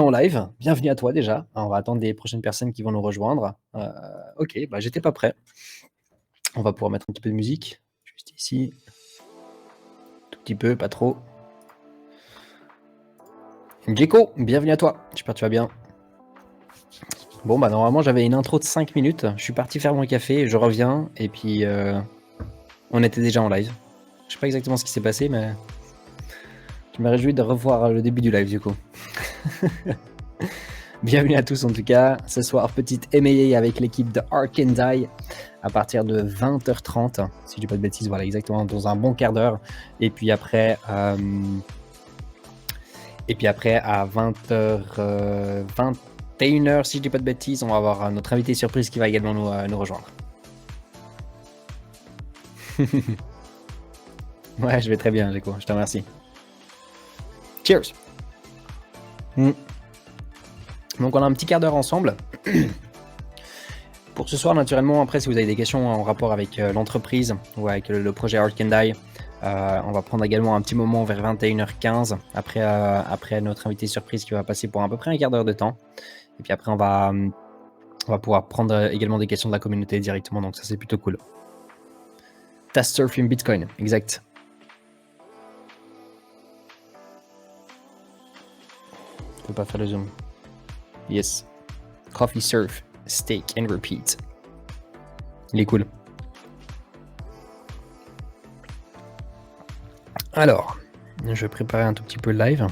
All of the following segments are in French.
en live. Bienvenue à toi déjà. On va attendre les prochaines personnes qui vont nous rejoindre. Ok, bah j'étais pas prêt. On va pouvoir mettre un petit peu de musique. Juste ici. Tout petit peu, pas trop. Gecko, bienvenue à toi. J'espère que tu vas bien. Bon, bah normalement j'avais une intro de 5 minutes. Je suis parti faire mon café, je reviens. Et puis on était déjà en live. Je sais pas exactement ce qui s'est passé, mais je me réjouis de revoir le début du live du coup. Bienvenue à tous en tout cas. Ce soir, petite MAA avec l'équipe de Ark and Die à partir de 20h30. Si je dis pas de bêtises, voilà, exactement, dans un bon quart d'heure. Et puis après à 20h, 21h, si je dis pas de bêtises, on va avoir notre invité surprise qui va également nous rejoindre. Ouais, je vais très bien, Géco, je te remercie. Cheers. Donc on a un petit quart d'heure ensemble. Pour ce soir, naturellement, après, si vous avez des questions en rapport avec l'entreprise ou avec le projet Ark and Die, on va prendre également un petit moment vers 21h15 après notre invité surprise qui va passer pour à peu près un quart d'heure de temps. Et puis après, on va pouvoir prendre également des questions de la communauté directement, donc ça c'est plutôt cool. Task Surfing Bitcoin, exact. Je peux pas faire le zoom. Yes. Coffee Surf, Steak and Repeat. Il est cool. Alors, je vais préparer un tout petit peu le live.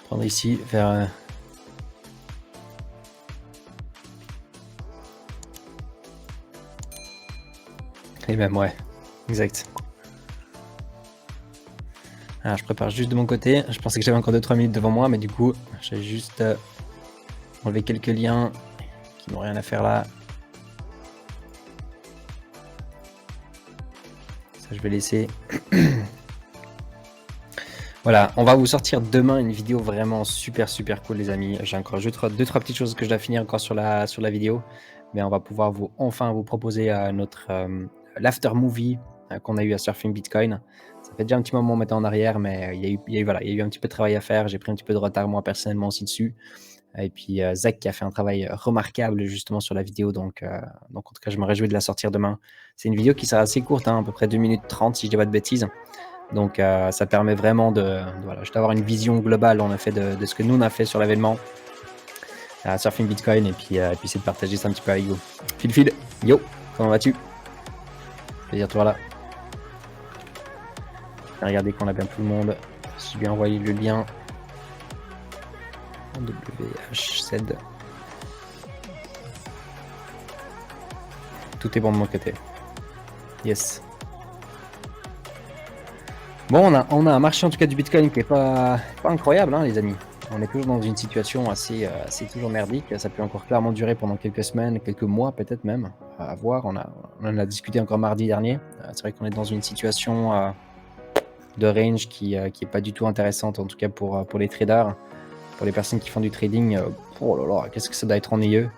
Prendre ici vers... Et même, ouais, exact. Alors, je prépare juste de mon côté. Je pensais que j'avais encore 2-3 minutes devant moi, mais du coup, j'ai juste enlevé quelques liens qui n'ont rien à faire là. Ça, je vais laisser. Voilà, on va vous sortir demain une vidéo vraiment super cool, les amis. J'ai encore juste 2-3 petites choses que je dois finir encore sur la vidéo, mais on va pouvoir enfin vous proposer notre l'after movie qu'on a eu à Surfing Bitcoin. Ça fait déjà un petit moment maintenant en arrière, mais il y a eu un petit peu de travail à faire. J'ai pris un petit peu de retard moi personnellement aussi dessus. Et puis Zach qui a fait un travail remarquable justement sur la vidéo, donc en tout cas je me réjouis de la sortir demain. C'est une vidéo qui sera assez courte, à peu près 2 minutes 30 si je dis pas de bêtises. Donc ça permet vraiment juste d'avoir une vision globale en effet de ce que nous on a fait sur l'événement Surfing Bitcoin, et puis c'est de partager ça un petit peu avec vous. Phil, yo, comment vas-tu? Plaisir de te voir là. Regardez qu'on a bien tout le monde. Si je lui ai envoyé le lien en WHZ. Tout est bon de mon côté. Yes. Bon, on a un marché en tout cas du Bitcoin qui est pas incroyable, hein, les amis. On est toujours dans une situation assez toujours merdique. Ça peut encore clairement durer pendant quelques semaines, quelques mois peut-être même. À voir. On en a discuté encore mardi dernier. C'est vrai qu'on est dans une situation de range qui est pas du tout intéressante, en tout cas pour les traders, pour les personnes qui font du trading. Oh là là, qu'est-ce que ça doit être ennuyeux.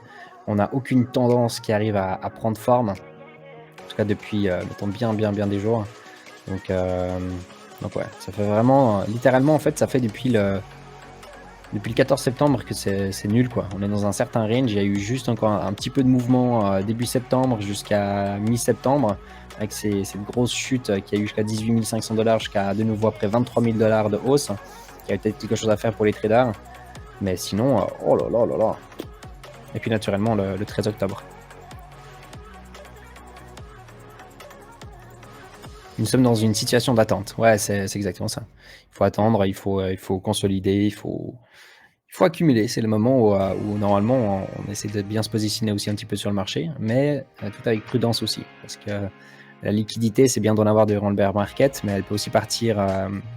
On n'a aucune tendance qui arrive à prendre forme. En tout cas depuis mettons bien des jours. Donc ouais, ça fait vraiment littéralement en fait ça fait depuis le 14 septembre que c'est nul quoi. On est dans un certain range. Il y a eu juste encore un petit peu de mouvement début septembre jusqu'à mi-septembre avec cette grosse chute qui a eu jusqu'à 18 500 $, jusqu'à de nouveau après 23 000 $ de hausse, qui a peut-être quelque chose à faire pour les traders. Mais sinon, oh là là là là. Et puis naturellement le 13 octobre. Nous sommes dans une situation d'attente. Ouais, c'est exactement ça. Il faut attendre, il faut consolider, il faut accumuler. C'est le moment où normalement on essaie de bien se positionner aussi un petit peu sur le marché, mais tout avec prudence aussi, parce que la liquidité, c'est bien d'en avoir durant le bear market, mais elle peut aussi partir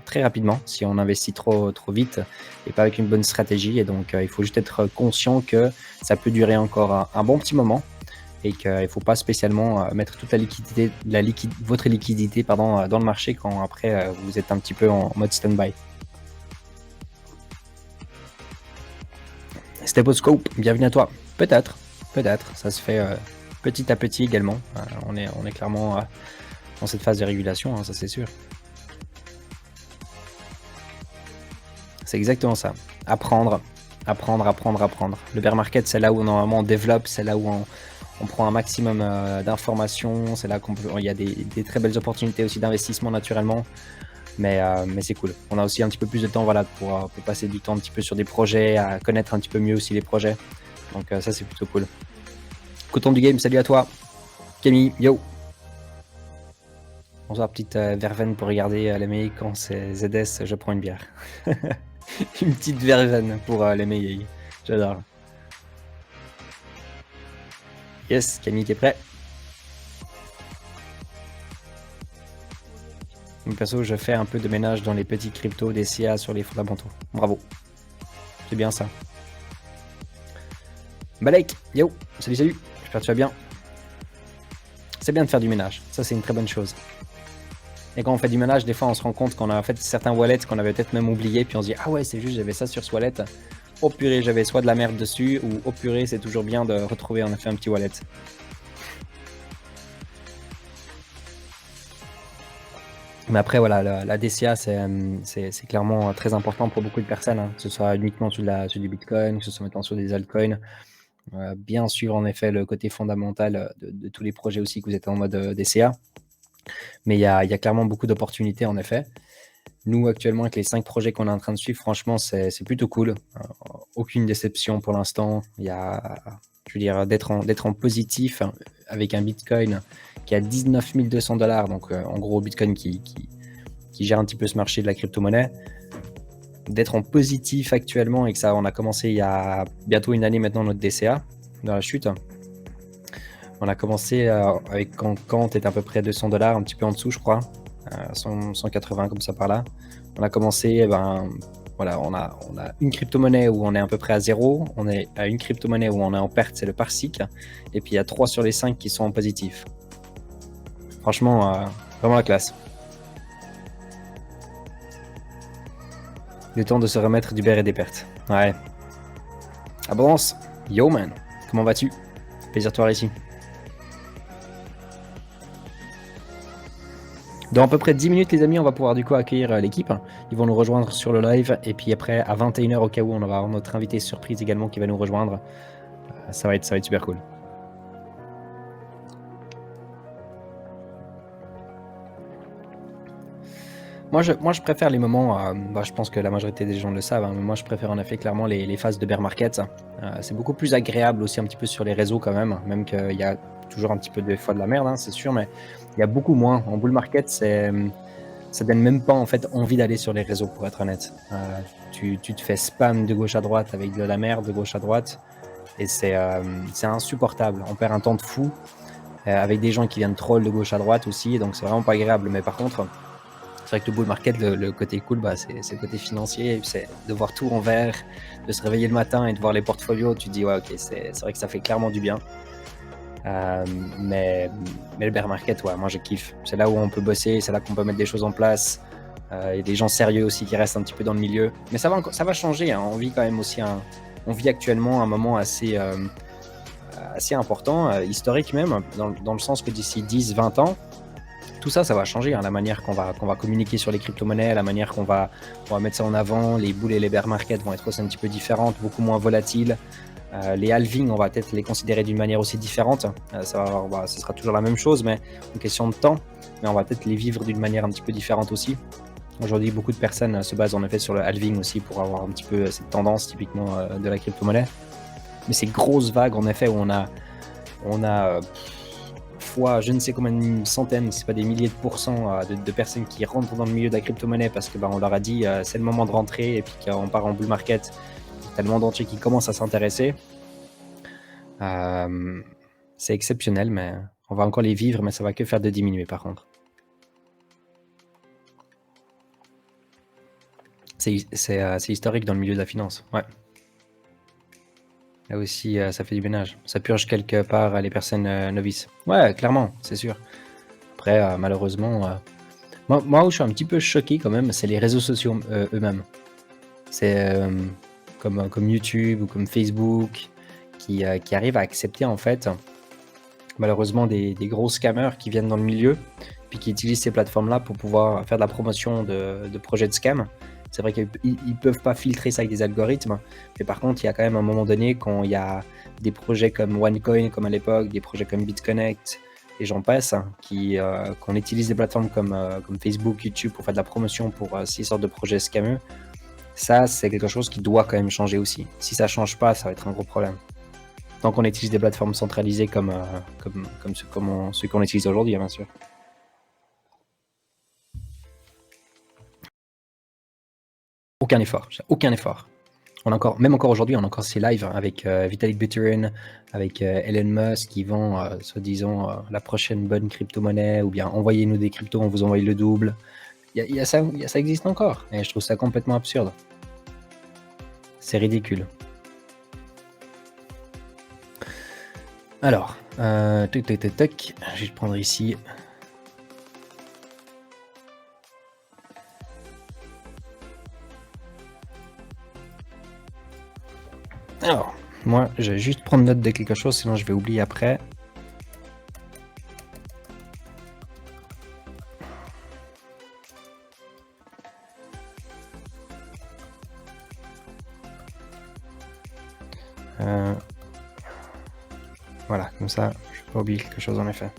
très rapidement si on investit trop vite et pas avec une bonne stratégie. Et donc il faut juste être conscient que ça peut durer encore un bon petit moment, et qu'il ne faut pas spécialement mettre toute votre liquidité dans le marché quand après vous êtes un petit peu en mode stand-by. Stethoscope, bienvenue à toi. Peut-être, ça se fait petit à petit également. On est clairement dans cette phase de régulation, hein, ça c'est sûr. C'est exactement ça. apprendre, apprendre. Le bear market, c'est là où normalement on développe, c'est là où on prend un maximum d'informations, c'est là il y a des très belles opportunités aussi d'investissement naturellement, mais c'est cool. On a aussi un petit peu plus de temps, voilà, pour passer du temps un petit peu sur des projets, à connaître un petit peu mieux aussi les projets. Donc ça, c'est plutôt cool. Coton du game, salut à toi. Camille, yo. Bonsoir, petite verveine pour regarder les meilleurs quand c'est ZS, je prends une bière. Une petite verveine pour les meilleurs. J'adore. Yes, Camille, t'es prêt? Perso, je fais un peu de ménage dans les petits cryptos des CA sur les fondamentaux. Bravo. C'est bien ça. Balek, yo, salut, j'espère que tu vas bien. C'est bien de faire du ménage, ça c'est une très bonne chose. Et quand on fait du ménage, des fois on se rend compte qu'on a fait certains wallets qu'on avait peut-être même oublié, puis on se dit ah ouais c'est juste j'avais ça sur ce wallet. Oh purée, j'avais soit de la merde dessus, ou oh purée, c'est toujours bien de retrouver en effet un petit wallet. Mais après voilà, la DCA c'est clairement très important pour beaucoup de personnes, hein, que ce soit uniquement sur du Bitcoin, que ce soit maintenant sur des altcoins. Bien sûr en effet le côté fondamental de tous les projets aussi que vous êtes en mode DCA. Mais il y a clairement beaucoup d'opportunités en effet. Nous, actuellement, avec les 5 projets qu'on est en train de suivre, franchement, c'est plutôt cool. Aucune déception pour l'instant. Il y a, je veux dire, d'être en positif avec un Bitcoin qui est à 19 200 $. Donc, en gros, Bitcoin qui gère un petit peu ce marché de la crypto-monnaie. D'être en positif actuellement et que ça, on a commencé il y a bientôt une année maintenant notre DCA dans la chute. On a commencé avec quand est à peu près 200 $, un petit peu en dessous, je crois. 180 comme ça par là. On a commencé, voilà, on a une crypto-monnaie où on est à peu près à zéro, on est à une crypto-monnaie où on est en perte, c'est le Parsec, et puis il y a 3 sur les 5 qui sont en positif. Franchement, vraiment la classe. Le temps de se remettre du beurre et des pertes. Ouais. Abondance. Yo man, comment vas-tu? Plaisir de te voir ici. Dans à peu près 10 minutes, les amis, on va pouvoir du coup accueillir l'équipe. Ils vont nous rejoindre sur le live. Et puis après, à 21h, au cas où, on va avoir notre invité surprise également qui va nous rejoindre. Ça va être super cool. Moi, je préfère les moments, je pense que la majorité des gens le savent, hein, mais moi, je préfère en effet clairement les phases de bear market. C'est beaucoup plus agréable aussi un petit peu sur les réseaux quand même qu'il y a toujours un petit peu des fois de la merde, hein, c'est sûr, mais il y a beaucoup moins. En bull market, ça donne même pas en fait envie d'aller sur les réseaux pour être honnête. Tu te fais spam de gauche à droite avec de la merde de gauche à droite et c'est insupportable. On perd un temps de fou avec des gens qui viennent troll de gauche à droite aussi, donc c'est vraiment pas agréable. Mais par contre, c'est vrai que le bull market, le côté cool, c'est le côté financier, c'est de voir tout en vert, de se réveiller le matin et de voir les portfolios. Tu te dis ouais ok, c'est vrai que ça fait clairement du bien. Mais le bear market, ouais, moi je kiffe. C'est là où on peut bosser, c'est là qu'on peut mettre des choses en place. Il y a des gens sérieux aussi qui restent un petit peu dans le milieu. Mais ça va changer. Hein. On vit quand même aussi on vit actuellement un moment assez important, historique même, dans le sens que d'ici 10-20 ans, tout ça, ça va changer. Hein. La manière qu'on va communiquer sur les crypto-monnaies, la manière qu'on va mettre ça en avant, les bulls et les bear market vont être aussi un petit peu différentes, beaucoup moins volatiles. Les halvings, on va peut-être les considérer d'une manière aussi différente. Ce sera toujours la même chose, mais une question de temps. Mais on va peut-être les vivre d'une manière un petit peu différente aussi. Aujourd'hui, beaucoup de personnes se basent en effet sur le halving aussi pour avoir un petit peu cette tendance typiquement de la crypto-monnaie. Mais ces grosses vagues, en effet, où on a fois je ne sais combien de centaines, si c'est pas des milliers de pourcents de personnes qui rentrent dans le milieu de la crypto-monnaie parce que on leur a dit c'est le moment de rentrer et puis qu'on part en bull market. T'as le monde entier qui commence à s'intéresser. C'est exceptionnel, mais on va encore les vivre, mais ça va que faire de diminuer par contre. C'est historique dans le milieu de la finance, ouais. Là aussi, ça fait du ménage. Ça purge quelque part les personnes novices. Ouais, clairement, c'est sûr. Après, malheureusement, moi où je suis un petit peu choqué quand même, c'est les réseaux sociaux eux-mêmes. C'est comme YouTube ou comme Facebook qui arrivent à accepter en fait malheureusement des gros scammers qui viennent dans le milieu puis qui utilisent ces plateformes là pour pouvoir faire de la promotion de projets de scam. C'est vrai qu'ils peuvent pas filtrer ça avec des algorithmes, mais par contre, il y a quand même un moment donné, quand il y a des projets comme OneCoin, comme à l'époque, des projets comme BitConnect, et j'en passe, hein, qu'on utilise des plateformes comme Facebook, YouTube pour faire de la promotion pour ces sortes de projets scameux, ça, c'est quelque chose qui doit quand même changer aussi. Si ça change pas, ça va être un gros problème. Tant qu'on utilise des plateformes centralisées comme ceux qu'on utilise aujourd'hui, hein, bien sûr. Aucun effort, aucun effort. Même encore aujourd'hui, on a encore ces lives avec Vitalik Buterin, avec Elon Musk qui vend, soi-disant, la prochaine bonne crypto-monnaie, ou bien envoyez-nous des cryptos, on vous envoie le double. Ça existe encore, et je trouve ça complètement absurde. C'est ridicule. Alors, tac, je vais te prendre ici. Alors, moi, je vais juste prendre note de quelque chose, sinon je vais oublier après. Voilà, comme ça, je vais pas oublier quelque chose en effet.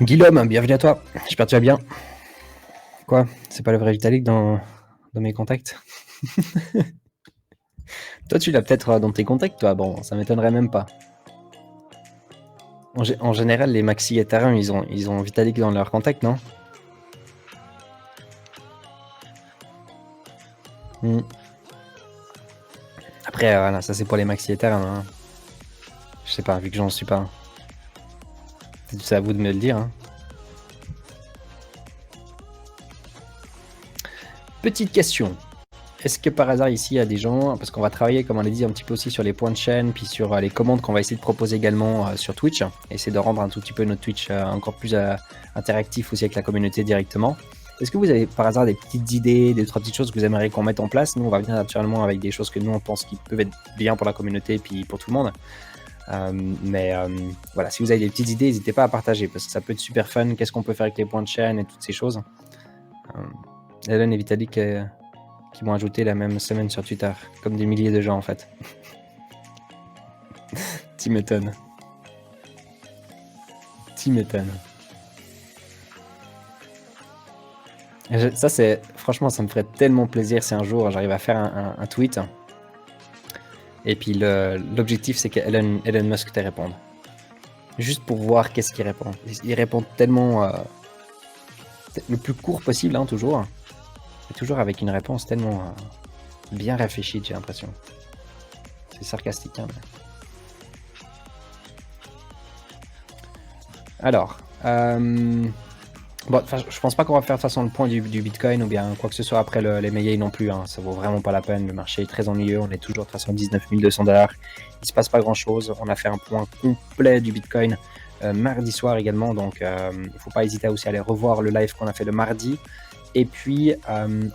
Guillaume, bienvenue à toi. J'espère que tu vas bien. Quoi? C'est pas le vrai Vitalik dans mes contacts? Toi, tu l'as peut-être dans tes contacts, toi. Bon, ça m'étonnerait même pas. En général, les maxi Ethereum, ils ont Vitalik dans leurs contacts, non? Après, voilà, ça c'est pour les maxi Ethereum. Hein. Je sais pas, vu que j'en suis pas. C'est à vous de me le dire. Hein. Petite question. Est-ce que par hasard ici il y a des gens, parce qu'on va travailler comme on l'a dit un petit peu aussi sur les points de chaîne, puis sur les commandes qu'on va essayer de proposer également sur Twitch, essayer de rendre un tout petit peu notre Twitch encore plus interactif aussi avec la communauté directement. Est-ce que vous avez par hasard des petites idées, des trois petites choses que vous aimeriez qu'on mette en place? Nous on va venir naturellement avec des choses que nous on pense qui peuvent être bien pour la communauté et puis pour tout le monde. Voilà, si vous avez des petites idées, n'hésitez pas à partager parce que ça peut être super fun. Qu'est-ce qu'on peut faire avec les points de chaîne et toutes ces choses. Hélène et Vitalik qui m'ont ajouté la même semaine sur Twitter, comme des milliers de gens en fait. Tu m'étonnes. Tu m'étonnes. Ça c'est, franchement, ça me ferait tellement plaisir si un jour j'arrive à faire un tweet. Et puis l'objectif c'est que Elon Musk te réponde. Juste pour voir qu'est-ce qu'il répond. Il répond tellement le plus court possible, hein, toujours. Et toujours avec une réponse tellement bien réfléchie, j'ai l'impression. C'est sarcastique, hein. Mais... Alors, bon, je pense pas qu'on va faire de toute façon le point du Bitcoin ou bien quoi que ce soit après les meilleurs non plus. Hein. Ça vaut vraiment pas la peine. Le marché est très ennuyeux. On est toujours de toute façon 19 200$. Il se passe pas grand chose. On a fait un point complet du Bitcoin mardi soir également. Donc, il faut pas hésiter à aussi aller revoir le live qu'on a fait le mardi. Et puis,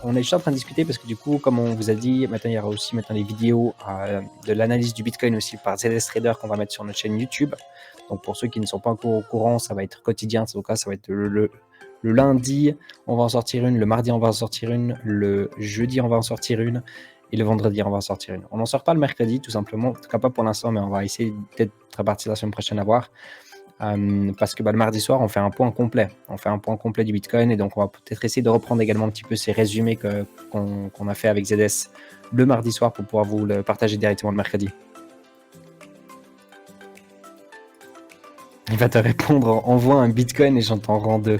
on est juste en train de discuter parce que du coup, comme on vous a dit, maintenant il y aura aussi des vidéos de l'analyse du Bitcoin aussi par ZS Trader qu'on va mettre sur notre chaîne YouTube. Donc pour ceux qui ne sont pas encore au courant, ça va être quotidien. En tout cas, ça va être le lundi, on va en sortir une. Le mardi, on va en sortir une. Le jeudi, on va en sortir une. Et le vendredi, on va en sortir une. On n'en sort pas le mercredi, tout simplement. En tout cas, pas pour l'instant, mais on va essayer peut-être à partir de la semaine prochaine à voir. Parce que le mardi soir, on fait un point complet. On fait un point complet du Bitcoin. Et donc, on va peut-être essayer de reprendre également un petit peu ces résumés qu'on a fait avec ZS le mardi soir pour pouvoir vous le partager directement le mercredi. Il va te répondre, envoie un Bitcoin et j'en t'en rends deux.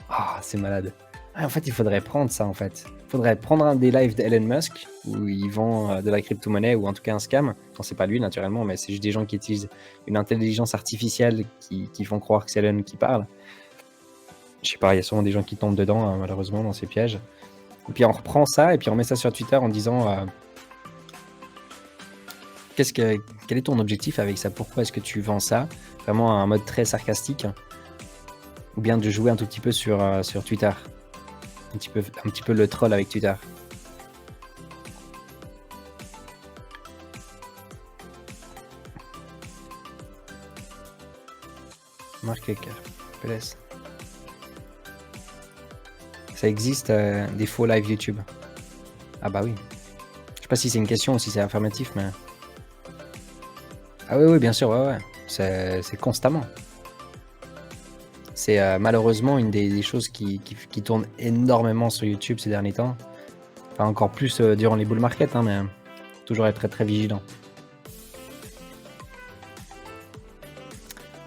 Ah, c'est malade. En fait, il faudrait prendre ça, en fait. Il faudrait prendre un des lives d'Elon Musk, où il vend de la crypto-monnaie, ou en tout cas un scam. Non, c'est pas lui, naturellement, mais c'est juste des gens qui utilisent une intelligence artificielle qui font croire que c'est Elon qui parle. Je sais pas, il y a souvent des gens qui tombent dedans, hein, malheureusement, dans ces pièges. Et puis on reprend ça, et puis on met ça sur Twitter en disant... quel est ton objectif avec ça? Pourquoi est-ce que tu vends ça? Vraiment un mode très sarcastique. Ou bien de jouer un tout petit peu sur Twitter. Un petit peu le troll avec Twitter. Marc Lecker. PLS. ça existe des faux live YouTube. Ah bah oui. Je sais pas si c'est une question ou si c'est affirmatif, mais... Ah oui, bien sûr, ouais. C'est constamment. C'est malheureusement une des choses qui tournent énormément sur YouTube ces derniers temps. Enfin, encore plus durant les bull market, hein, mais toujours être très très vigilant.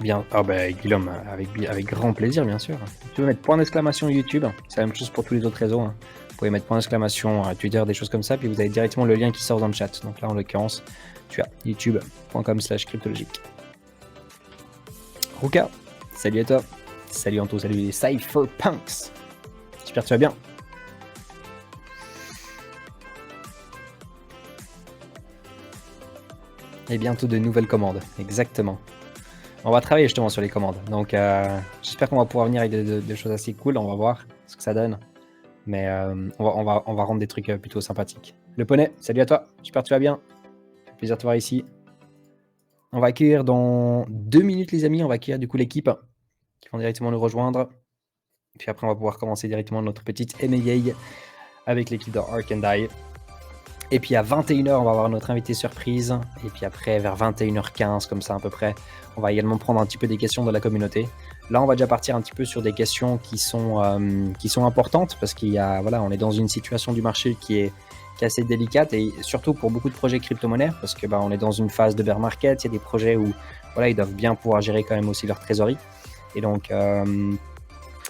Bien, ah bah Guillaume, avec grand plaisir, bien sûr. Tu veux mettre point d'exclamation YouTube, c'est la même chose pour tous les autres réseaux. Hein. Vous pouvez mettre point d'exclamation Twitter, des choses comme ça, puis vous avez directement le lien qui sort dans le chat. Donc là, en l'occurrence, tu as youtube.com/cryptologique. Ruka, salut à toi. Salut Anto, salut les Cypherpunks. J'espère que tu vas bien. Et bientôt de nouvelles commandes, exactement. On va travailler justement sur les commandes. Donc j'espère qu'on va pouvoir venir avec des choses assez cool. On va voir ce que ça donne. Mais on va rendre des trucs plutôt sympathiques. Le poney, salut à toi. J'espère que tu vas bien. Ça fait plaisir de te voir ici. On va accueillir dans 2 minutes les amis. On va accueillir du coup l'équipe qui vont directement nous rejoindre. Puis après on va pouvoir commencer directement notre petite MAA avec l'équipe de Ark and Die. Et puis à 21h, on va avoir notre invité surprise. Et puis après, vers 21h15, comme ça à peu près, on va également prendre un petit peu des questions de la communauté. Là, on va déjà partir un petit peu sur des questions qui sont importantes parce qu'il y a, voilà, on est dans une situation du marché qui est assez délicate et surtout pour beaucoup de projets crypto-monnaies parce que on est dans une phase de bear market. Il y a des projets où voilà, ils doivent bien pouvoir gérer quand même aussi leur trésorerie. Et donc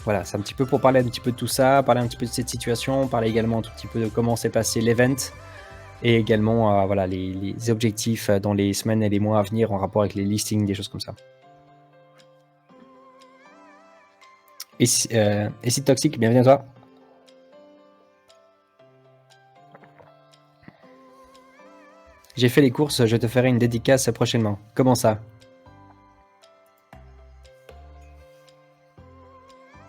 voilà, c'est un petit peu pour parler un petit peu de tout ça, parler un petit peu de cette situation, parler également un tout petit peu de comment s'est passé l'event. Et également voilà, les objectifs dans les semaines et les mois à venir en rapport avec les listings, des choses comme ça. Et si Toxic, bienvenue à toi. J'ai fait les courses, je te ferai une dédicace prochainement. Comment ça?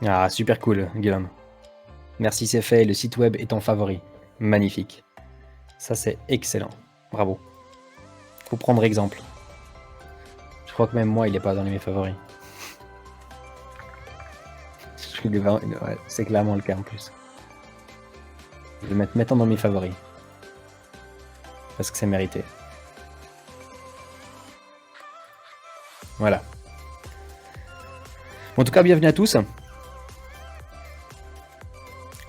Ah, super cool, Guillaume. Merci, c'est fait. Le site web est ton favori. Magnifique. Ça, c'est excellent. Bravo. Faut prendre exemple. Je crois que même moi, il n'est pas dans mes favoris. Ouais, c'est clairement le cas en plus. Je vais le mettre maintenant dans mes favoris. Parce que c'est mérité. Voilà. En tout cas, bienvenue à tous.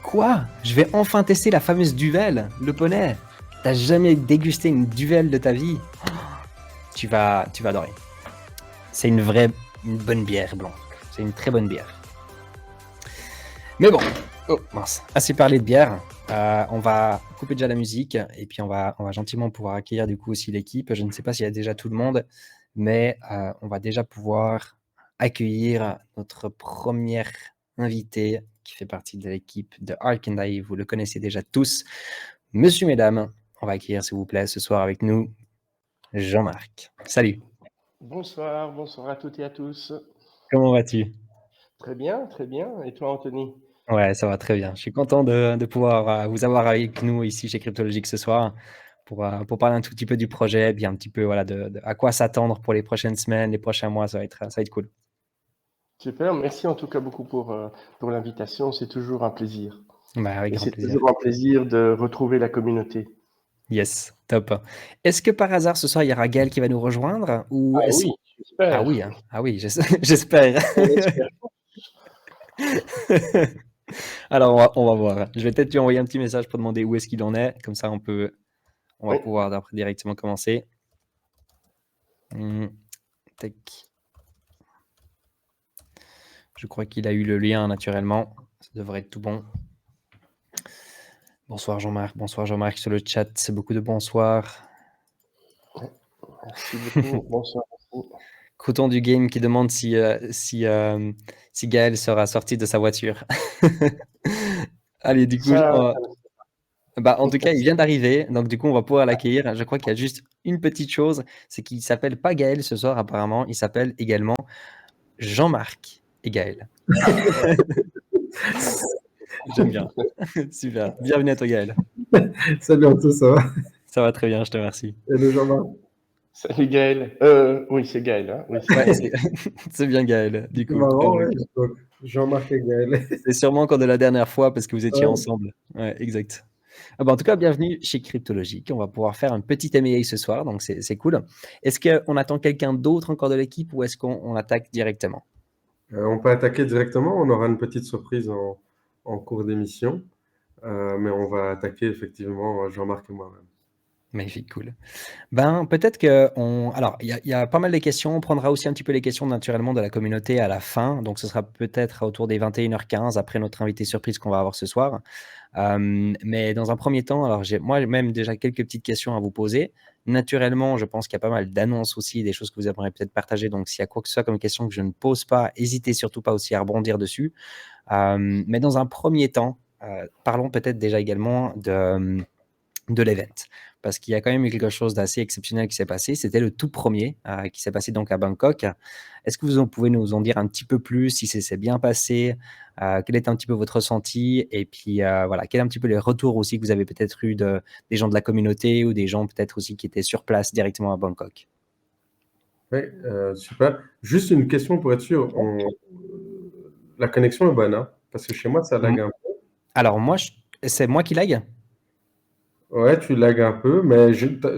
Quoi? Je vais enfin tester la fameuse Duvel, le poney. T'as jamais dégusté une Duvel de ta vie? Tu vas adorer. C'est une bonne bière blanche. C'est une très bonne bière. Mais bon, oh mince, assez parlé de bière. On va couper déjà la musique et puis on va gentiment pouvoir accueillir du coup aussi l'équipe. Je ne sais pas s'il y a déjà tout le monde, mais on va déjà pouvoir accueillir notre première invité qui fait partie de l'équipe de Ark and Die. Vous le connaissez déjà tous. Monsieur, mesdames, on va accueillir s'il vous plaît ce soir avec nous Jean-Marc. Salut. Bonsoir à toutes et à tous. Comment vas-tu? Très bien. Et toi, Anthony? Ouais, ça va très bien. Je suis content de pouvoir vous avoir avec nous ici chez Cryptologique ce soir pour parler un tout petit peu du projet, puis un petit peu voilà, de à quoi s'attendre pour les prochaines semaines, les prochains mois. Ça va être cool. Super, merci en tout cas beaucoup pour l'invitation. C'est toujours un plaisir. Avec et grand c'est plaisir. toujours un plaisir de retrouver la communauté. Yes, top. Est-ce que par hasard ce soir il y aura Gaël qui va nous rejoindre ou Oui, j'espère. Ah oui, hein. Ah oui, j'espère. Alors on va voir. Je vais peut-être lui envoyer un petit message pour demander où est-ce qu'il en est. Comme ça on va pouvoir après directement commencer. Tac. Je crois qu'il a eu le lien naturellement. Ça devrait être tout bon. Bonsoir Jean-Marc sur le chat. C'est beaucoup de bonsoir. Merci beaucoup. Bonsoir. Crouton du game qui demande si Gaël sera sorti de sa voiture. Allez, du coup, en tout cas, il vient d'arriver. Donc, du coup, on va pouvoir l'accueillir. Je crois qu'il y a juste une petite chose. C'est qu'il ne s'appelle pas Gaël ce soir, apparemment. Il s'appelle également Jean-Marc et Gaël. J'aime bien. Super. Bienvenue à toi, Gaël. Salut à tous, ça va? Ça va très bien, je te remercie. Hello Jean-Marc. Salut Gaël. Oui, c'est Gaël. Hein. Oui, c'est bien Gaël, du coup. C'est marrant, ouais. Jean-Marc et Gaël. C'est sûrement encore de la dernière fois parce que vous étiez Ouais. ensemble. Ouais, exact. Ah bah, en tout cas, bienvenue chez Cryptologique. On va pouvoir faire un petit M&A ce soir, donc c'est cool. Est-ce qu'on attend quelqu'un d'autre encore de l'équipe ou est-ce qu'on attaque directement? On peut attaquer directement. On aura une petite surprise en cours d'émission. Mais on va attaquer effectivement Jean-Marc et moi-même. Magnifique, cool. Ben, peut-être que alors, il y a pas mal de questions. On prendra aussi un petit peu les questions naturellement de la communauté à la fin. Donc, ce sera peut-être autour des 21h15 après notre invité surprise qu'on va avoir ce soir. Mais dans un premier temps, alors j'ai moi-même déjà quelques petites questions à vous poser. Naturellement, je pense qu'il y a pas mal d'annonces aussi, des choses que vous aimeriez peut-être partager. Donc, s'il y a quoi que ce soit comme question que je ne pose pas, hésitez surtout pas aussi à rebondir dessus. Mais dans un premier temps, parlons peut-être déjà également de l'event. Parce qu'il y a quand même eu quelque chose d'assez exceptionnel qui s'est passé. C'était le tout premier qui s'est passé donc à Bangkok. Est-ce que vous pouvez nous en dire un petit peu plus, si c'est bien passé, quel est un petit peu votre ressenti, et puis voilà, quel est un petit peu les retours aussi que vous avez peut-être eu des gens de la communauté ou des gens peut-être aussi qui étaient sur place directement à Bangkok? Oui, super. Juste une question pour être sûr. La connexion est bonne, hein? Parce que chez moi, ça lag Mm. un peu. Alors moi, c'est moi qui lag? Ouais, tu lags un peu, mais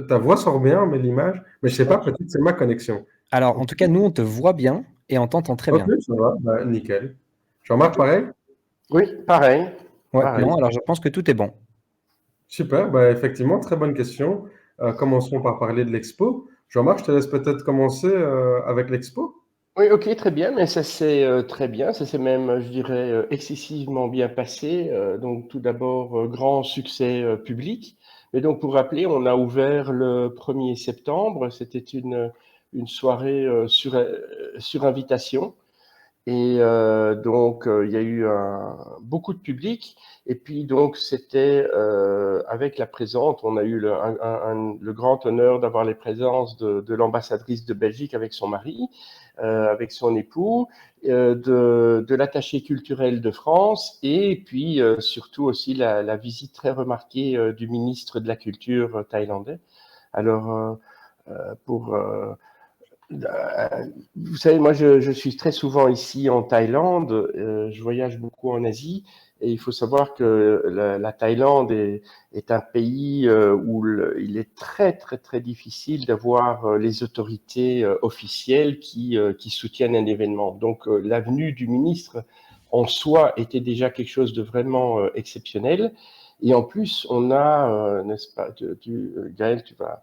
ta voix sort bien, mais l'image. Mais je sais pas, peut-être c'est ma connexion. Alors en tout cas, nous, on te voit bien et on t'entend très Ok, bien. ça va, bah, nickel. Jean-Marc, pareil? Oui, pareil, Ouais, pareil. non, alors je pense que tout est bon. Super, bah, effectivement, très bonne question. Commençons par parler de l'expo. Jean-Marc, je te laisse peut-être commencer avec l'expo. Oui, ok, très bien, mais ça s'est très bien, ça s'est même, je dirais, excessivement bien passé. Donc, tout d'abord, grand succès public. Mais donc, pour rappeler, on a ouvert le 1er septembre. C'était une soirée sur invitation. Et donc, il y a eu beaucoup de public. Et puis, donc, c'était avec la présence, on a eu le grand honneur d'avoir les présences de l'ambassadrice de Belgique avec son mari, avec son époux, de l'attaché culturel de France, et puis surtout aussi la visite très remarquée du ministre de la Culture thaïlandais. Alors, pour vous savez, moi, je suis très souvent ici en Thaïlande. Je voyage beaucoup en Asie. Et il faut savoir que la Thaïlande est un pays où il est très, très, très difficile d'avoir les autorités officielles qui soutiennent un événement. Donc, la venue du ministre en soi était déjà quelque chose de vraiment exceptionnel. Et en plus, on a, n'est-ce pas, Gaël, tu vas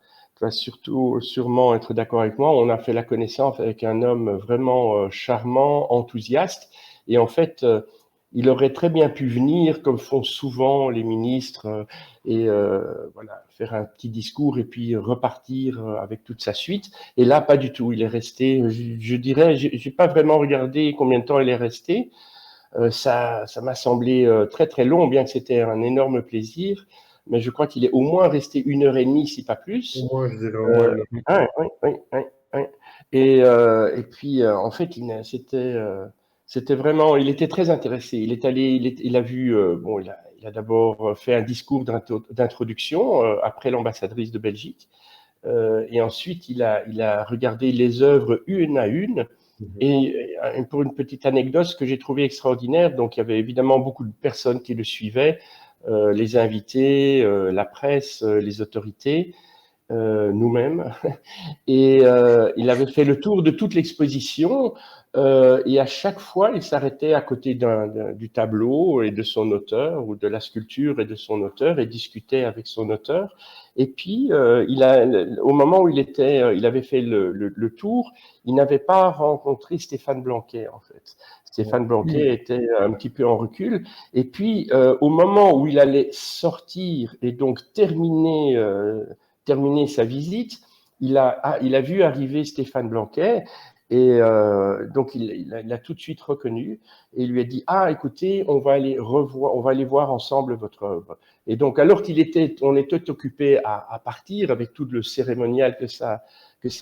sûrement être d'accord avec moi, on a fait la connaissance avec un homme vraiment charmant, enthousiaste, et en fait, il aurait très bien pu venir, comme font souvent les ministres, et voilà, faire un petit discours et puis repartir avec toute sa suite. Et là, pas du tout. Il est resté, je dirais, j'ai pas vraiment regardé combien de temps il est resté. Ça m'a semblé très très long, bien que c'était un énorme plaisir. Mais je crois qu'il est au moins resté 1 heure et demie, si pas plus. Moi, je dirais au moins une. Oui, oui, oui, oui, oui. Et puis, en fait, c'était vraiment, il était très intéressé. Il est allé, il a vu, bon, il a d'abord fait un discours d'introduction après l'ambassadrice de Belgique. Et ensuite, il a regardé les œuvres une à une. Mhm. Et pour une petite anecdote, ce que j'ai trouvé extraordinaire, donc il y avait évidemment beaucoup de personnes qui le suivaient, les invités, la presse, les autorités, nous-mêmes. Et il avait fait le tour de toute l'exposition. Et à chaque fois, il s'arrêtait à côté du tableau et de son auteur, ou de la sculpture et de son auteur, et discutait avec son auteur. Et puis, au moment où il avait fait le tour, il n'avait pas rencontré Stéphane Blanquet, en fait. Stéphane Blanquet était un petit peu en recul. Et puis, au moment où il allait sortir et donc terminer sa visite, il a vu arriver Stéphane Blanquet, et donc il a tout de suite reconnu, et il lui a dit: ah, écoutez, on va aller voir ensemble votre œuvre. Et donc, alors on était occupé à partir avec tout le cérémonial que ça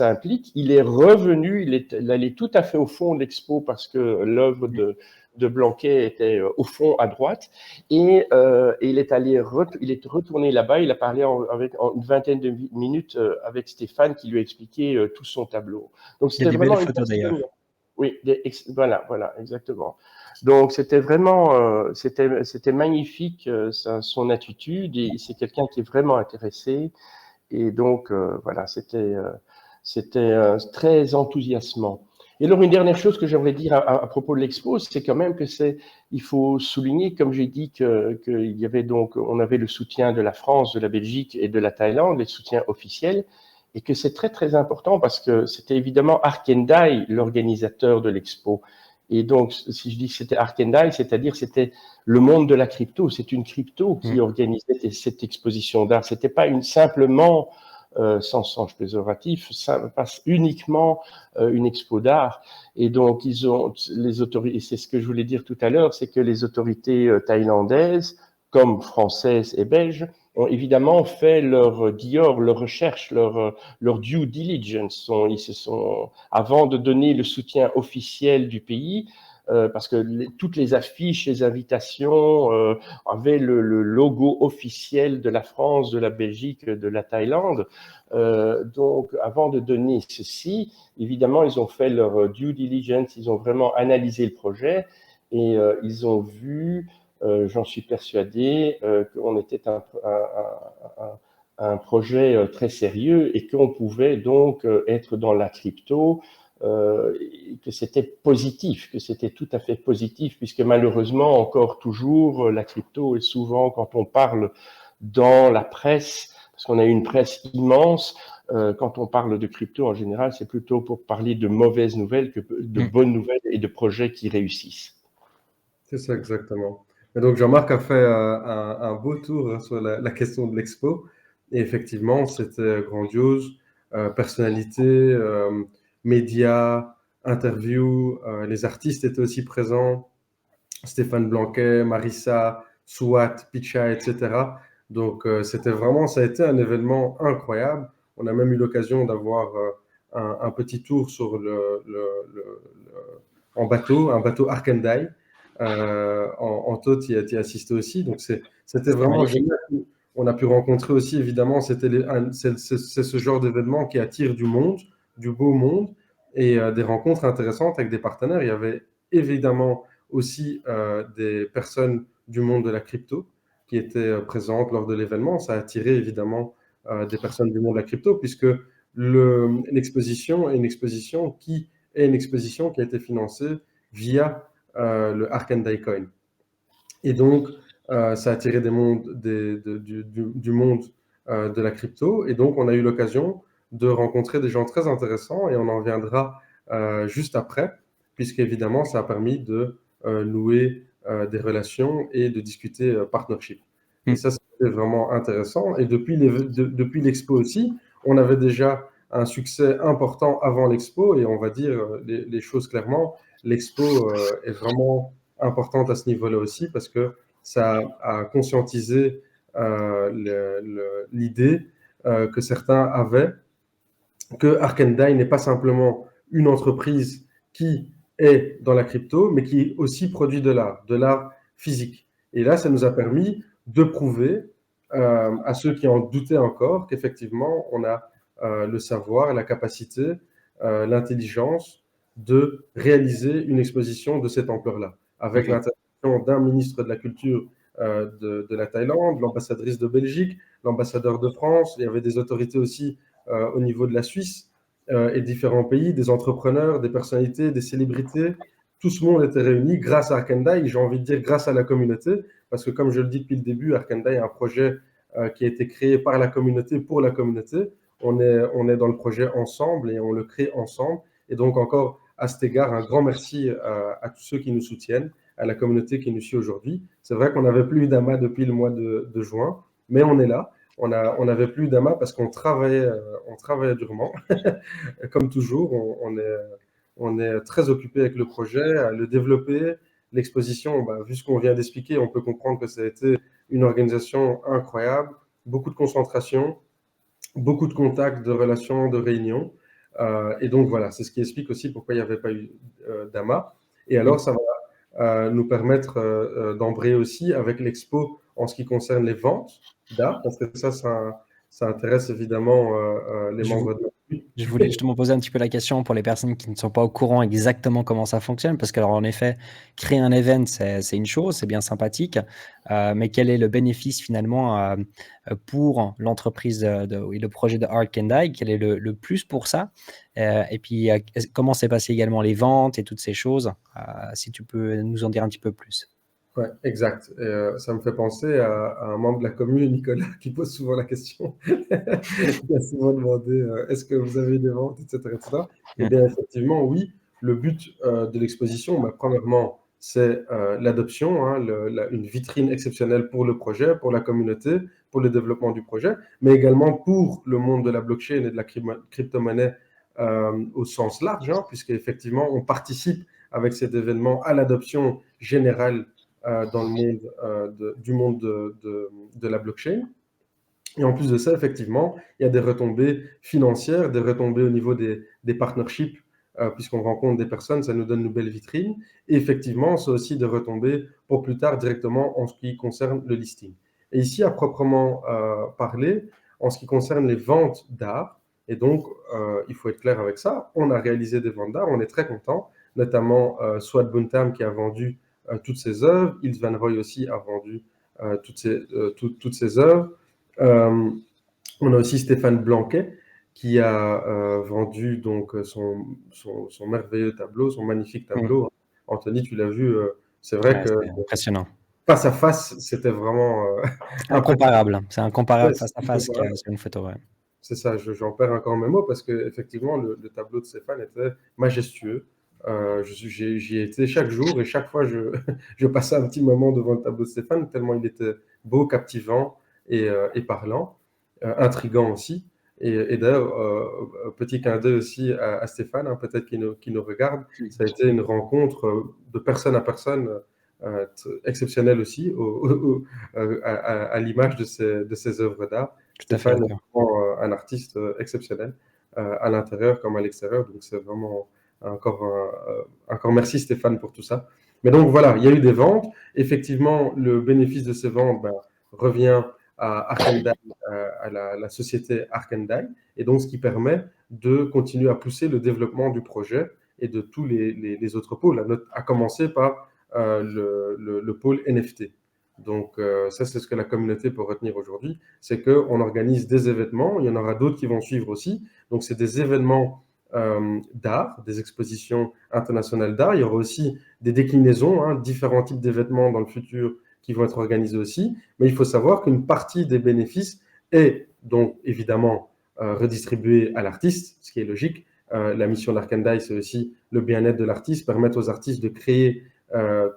implique, il est revenu, il allait tout à fait au fond de l'expo, parce que l'œuvre de Blanquet était au fond à droite, et il est retourné là-bas. Il a parlé en une vingtaine de minutes avec Stéphane, qui lui a expliqué tout son tableau. Donc Il y a c'était des belles vraiment une photos personne. d'ailleurs. Oui, voilà, exactement. Donc c'était vraiment, c'était magnifique son attitude et c'est quelqu'un qui est vraiment intéressé. Et donc voilà, c'était très enthousiasmant. Et alors une dernière chose que j'aimerais dire à propos de l'expo, c'est quand même que il faut souligner, comme j'ai dit, qu'il y avait donc, on avait le soutien de la France, de la Belgique et de la Thaïlande, les soutiens officiels, et que c'est très très important parce que c'était évidemment Arkendai, l'organisateur de l'expo. Et donc, si je dis que c'était Arkendai, c'est-à-dire c'était le monde de la crypto. C'est une crypto qui organisait cette exposition d'art. C'était pas simplement sans sens péjoratif, ça passe uniquement une expo d'art. Et donc, ils ont les autorités, et c'est ce que je voulais dire tout à l'heure, c'est que les autorités thaïlandaises, comme françaises et belges, ont évidemment fait leur Dior, leur recherche, leur due diligence. Ils se sont, avant de donner le soutien officiel du pays, parce que toutes les affiches, les invitations avaient le logo officiel de la France, de la Belgique, de la Thaïlande. Donc, avant de donner ceci, évidemment, ils ont fait leur due diligence, ils ont vraiment analysé le projet et ils ont vu, j'en suis persuadé, qu'on était un projet très sérieux et qu'on pouvait donc être dans la crypto, que c'était positif, que c'était tout à fait positif, puisque malheureusement, encore toujours, la crypto est souvent, quand on parle dans la presse, parce qu'on a une presse immense, quand on parle de crypto en général, c'est plutôt pour parler de mauvaises nouvelles que de bonnes nouvelles et de projets qui réussissent. C'est ça, exactement. Et donc, Jean-Marc a fait un beau tour sur la question de l'expo. Et effectivement, c'était grandiose. Personnalité, médias, interviews, les artistes étaient aussi présents. Stéphane Blanquet, Marissa, Souat, Picha, etc. Donc, c'était vraiment, ça a été un événement incroyable. On a même eu l'occasion d'avoir un petit tour sur en bateau, un bateau Arkendai. Anto, tu y as assisté aussi. Donc, c'était vraiment génial. On a pu rencontrer aussi, évidemment, c'est ce genre d'événement qui attire du monde, du beau monde, et des rencontres intéressantes avec des partenaires. Il y avait évidemment aussi des personnes du monde de la crypto qui étaient présentes lors de l'événement. Ça a attiré évidemment des personnes du monde de la crypto, puisque l'exposition est une exposition qui a été financée via le Arkendai Coin. Et donc, ça a attiré du monde de la crypto. Et donc, on a eu l'occasion de rencontrer des gens très intéressants et on en reviendra juste après, puisqu'évidemment, ça a permis de nouer des relations et de discuter partnership. Et ça, c'était vraiment intéressant. Et depuis l'expo aussi, on avait déjà un succès important avant l'expo et on va dire les choses clairement. L'expo est vraiment importante à ce niveau-là aussi parce que ça a conscientisé l'idée que certains avaient que Arkendai n'est pas simplement une entreprise qui est dans la crypto, mais qui aussi produit de l'art physique. Et là, ça nous a permis de prouver à ceux qui en doutaient encore qu'effectivement, on a le savoir, la capacité, l'intelligence de réaliser une exposition de cette ampleur-là, avec l'intervention d'un ministre de la Culture de la Thaïlande, l'ambassadrice de Belgique, l'ambassadeur de France. Il y avait des autorités aussi au niveau de la Suisse et différents pays, des entrepreneurs, des personnalités, des célébrités. Tout ce monde était réuni grâce à Arkendai, j'ai envie de dire grâce à la communauté, parce que comme je le dis depuis le début, Arkendai est un projet qui a été créé par la communauté pour la communauté. On est dans le projet ensemble et on le crée ensemble. Et donc encore à cet égard, un grand merci à tous ceux qui nous soutiennent, à la communauté qui nous suit aujourd'hui. C'est vrai qu'on n'avait plus d'AMA depuis le mois de juin, mais on est là. On n'avait plus d'AMA parce qu'on travaillait durement. Comme toujours, on est très occupé avec le projet, à le développer. L'exposition, vu ce qu'on vient d'expliquer, on peut comprendre que ça a été une organisation incroyable, beaucoup de concentration, beaucoup de contacts, de relations, de réunions. Et donc voilà, c'est ce qui explique aussi pourquoi il n'y avait pas eu d'AMA. Et alors, ça va nous permettre d'embrayer aussi avec l'expo en ce qui concerne les ventes d'art, parce que ça intéresse évidemment les membres de... Je voulais justement poser un petit peu la question pour les personnes qui ne sont pas au courant exactement comment ça fonctionne, parce que alors en effet, créer un event, c'est une chose, c'est bien sympathique, mais quel est le bénéfice finalement pour l'entreprise oui, le projet de Ark and Die? Quel est le plus pour ça? Et puis comment s'est passé également les ventes et toutes ces choses? Si tu peux nous en dire un petit peu plus. Ouais, exact. Et, ça me fait penser à un membre de la commune, Nicolas, qui pose souvent la question. Il a souvent demandé est-ce que vous avez des ventes, etc., etc. Et Mm. bien, effectivement, oui. Le but de l'exposition, bah, premièrement, c'est l'adoption, hein, une vitrine exceptionnelle pour le projet, pour la communauté, pour le développement du projet, mais également pour le monde de la blockchain et de la crypto-monnaie au sens large, hein, puisqu'effectivement, on participe avec cet événement à l'adoption générale dans le monde du monde de la blockchain. Et en plus de ça, effectivement, il y a des retombées financières, des retombées au niveau des partnerships, puisqu'on rencontre des personnes, ça nous donne une belle vitrine. Et effectivement, c'est aussi des retombées pour plus tard directement en ce qui concerne le listing. Et ici, à proprement parler, en ce qui concerne les ventes d'art, et donc il faut être clair avec ça, on a réalisé des ventes d'art, on est très content, notamment Swat Buntam qui a vendu toutes ses œuvres, Ils Van Roy aussi a vendu toutes ses œuvres. On a aussi Stéphane Blanquet qui a vendu donc son merveilleux tableau, son magnifique Mm. tableau. Anthony, tu l'as vu, c'est vrai Ouais, que c'est impressionnant. face à face, c'était vraiment impressionnant. Incomparable. C'est incomparable face à C'est face incomparable. sur une photo. Ouais. C'est ça, j'en perds encore mes mots parce que effectivement le tableau de Stéphane était majestueux. J'y étais chaque jour et chaque fois je passais un petit moment devant le tableau de Stéphane tellement il était beau, captivant et parlant, intriguant aussi. Et d'ailleurs, petit clin d'œil aussi à Stéphane, hein, peut-être qu'il nous regarde, ça a été une rencontre de personne à personne exceptionnelle aussi, à l'image de ses œuvres d'art. Tout à fait Stéphane est d'accord. vraiment un artiste exceptionnel, à l'intérieur comme à l'extérieur. Donc, c'est vraiment encore merci Stéphane pour tout ça. Mais donc, voilà, il y a eu des ventes. Effectivement, le bénéfice de ces ventes revient à Arkandai, à la société Arkandai, et donc ce qui permet de continuer à pousser le développement du projet et de tous les autres pôles, à commencer par le pôle NFT. Donc, ça, c'est ce que la communauté peut retenir aujourd'hui, c'est qu'on organise des événements, il y en aura d'autres qui vont suivre aussi. Donc, c'est des événements d'art, des expositions internationales d'art. Il y aura aussi des déclinaisons, hein, différents types d'événements dans le futur qui vont être organisés aussi. Mais il faut savoir qu'une partie des bénéfices est donc évidemment redistribuée à l'artiste, ce qui est logique. La mission d'Arkandai, c'est aussi le bien-être de l'artiste, permettre aux artistes de créer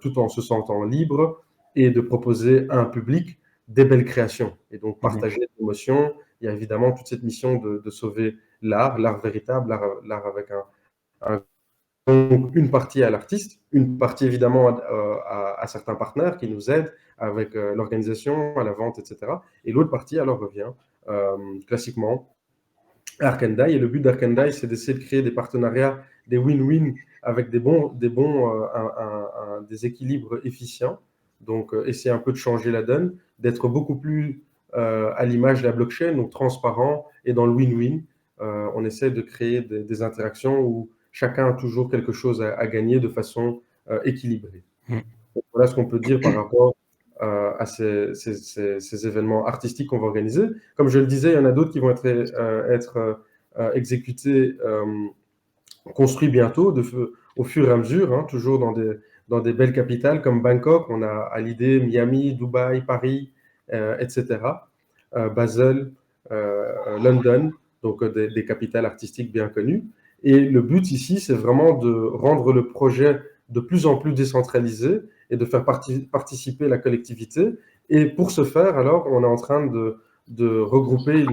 tout en se sentant libre et de proposer à un public des belles créations. Et donc partager l'émotion. Il y a évidemment toute cette mission de sauver l'art véritable, l'art avec donc une partie à l'artiste, une partie évidemment à certains partenaires qui nous aident avec l'organisation, à la vente, etc. Et l'autre partie alors revient classiquement à Arkandai. Et le but d'Arkandai, c'est d'essayer de créer des partenariats, des win-win avec des équilibres efficients. Donc, essayer un peu de changer la donne, d'être beaucoup plus à l'image de la blockchain, donc transparent et dans le win-win. On essaie de créer des interactions où chacun a toujours quelque chose à gagner de façon équilibrée. Donc, voilà ce qu'on peut dire par rapport à ces événements artistiques qu'on va organiser. Comme je le disais, il y en a d'autres qui vont être exécutés, construits bientôt, au fur et à mesure, hein, toujours dans des belles capitales comme Bangkok. On a à l'idée Miami, Dubaï, Paris, etc. Basel, London, donc des capitales artistiques bien connues. Et le but ici, c'est vraiment de rendre le projet de plus en plus décentralisé et de faire participer la collectivité. Et pour ce faire, alors, on est en train de regrouper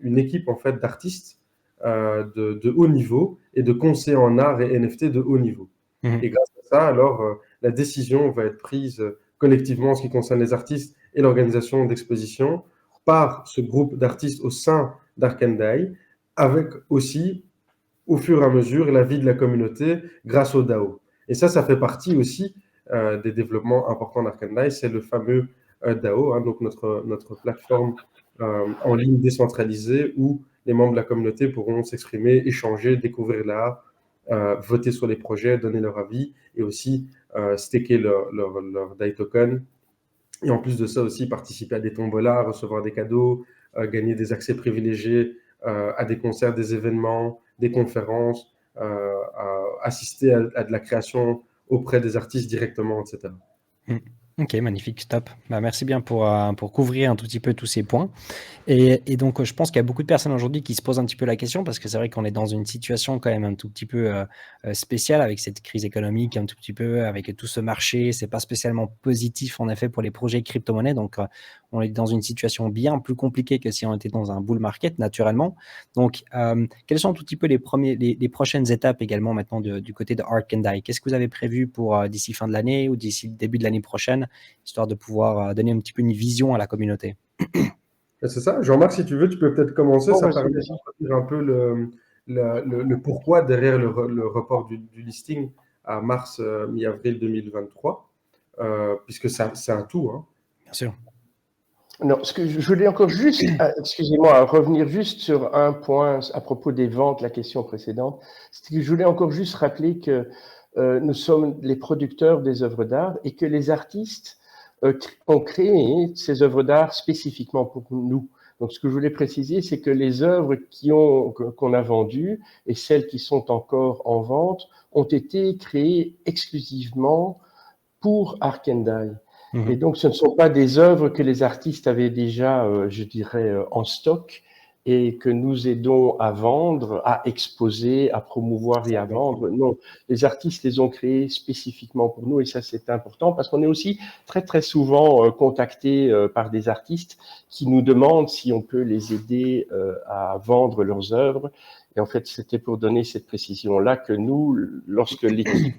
une équipe en fait d'artistes de haut niveau et de conseillers en art et NFT de haut niveau. Et grâce à ça, alors, la décision va être prise collectivement en ce qui concerne les artistes et l'organisation d'expositions par ce groupe d'artistes au sein d'Arkandai, avec aussi, au fur et à mesure, l'avis de la communauté grâce au DAO. Et ça fait partie aussi des développements importants d'Arkandai, c'est le fameux DAO, hein, donc notre plateforme en ligne décentralisée où les membres de la communauté pourront s'exprimer, échanger, découvrir l'art, voter sur les projets, donner leur avis et aussi staker leur DAI token. Et en plus de ça aussi, participer à des tombolas, recevoir des cadeaux, gagner des accès privilégiés à des concerts, des événements, des conférences, assister à de la création auprès des artistes directement, etc. Ok, magnifique, top. Bah, merci bien pour couvrir un tout petit peu tous ces points. Et donc, je pense qu'il y a beaucoup de personnes aujourd'hui qui se posent un petit peu la question parce que c'est vrai qu'on est dans une situation quand même un tout petit peu spéciale avec cette crise économique, un tout petit peu avec tout ce marché. C'est pas spécialement positif en effet pour les projets crypto-monnaies. Donc, on est dans une situation bien plus compliquée que si on était dans un bull market naturellement. Donc, quelles sont un tout petit peu les prochaines étapes également maintenant du côté de Ark and Dai? Qu'est-ce que vous avez prévu pour d'ici fin de l'année ou d'ici le début de l'année prochaine, histoire de pouvoir donner un petit peu une vision à la communauté? C'est ça. Jean-Marc, si tu veux, tu peux peut-être commencer. Bon, Ça vas-y, permet de vas-y. dire un peu le pourquoi derrière le report du listing à mars, mi-avril 2023, puisque c'est un tout. Hein. Bien sûr. Non, ce que je voulais encore juste, excusez-moi, revenir juste sur un point à propos des ventes, la question précédente. C'est que je voulais encore juste rappeler que nous sommes les producteurs des œuvres d'art et que les artistes ont créé ces œuvres d'art spécifiquement pour nous. Donc, ce que je voulais préciser, c'est que les œuvres qu'on a vendues et celles qui sont encore en vente ont été créées exclusivement pour Ark and Dai. Et donc, ce ne sont pas des œuvres que les artistes avaient déjà, je dirais, en stock et que nous aidons à vendre, à exposer, à promouvoir et à vendre. Non, les artistes les ont créées spécifiquement pour nous et ça, c'est important parce qu'on est aussi très, très souvent contacté par des artistes qui nous demandent si on peut les aider à vendre leurs œuvres. Et en fait, c'était pour donner cette précision-là que nous, lorsque l'équipe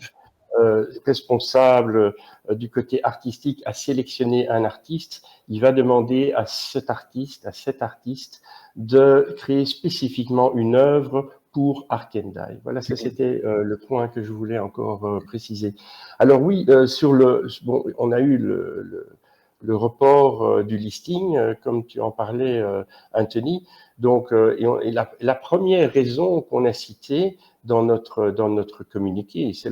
responsable du côté artistique a sélectionné un artiste, il va demander à cet artiste de créer spécifiquement une œuvre pour Ark and Dai. Voilà, ça c'était le point que je voulais encore préciser. Alors oui, bon, on a eu le report du listing, comme tu en parlais, Anthony. Donc, et la première raison qu'on a citée dans notre communiqué, c'est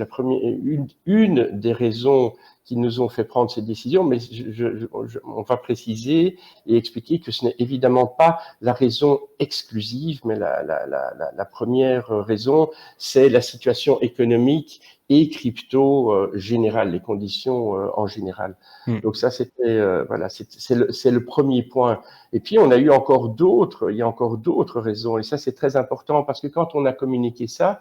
une des raisons qui nous ont fait prendre cette décision, mais on va préciser et expliquer que ce n'est évidemment pas la raison exclusive, mais la première raison, c'est la situation économique et crypto générale, les conditions en général. Donc ça, c'était voilà, c'est le premier point. Et puis on a eu encore d'autres, il y a encore d'autres raisons, et ça c'est très important parce que quand on a communiqué ça,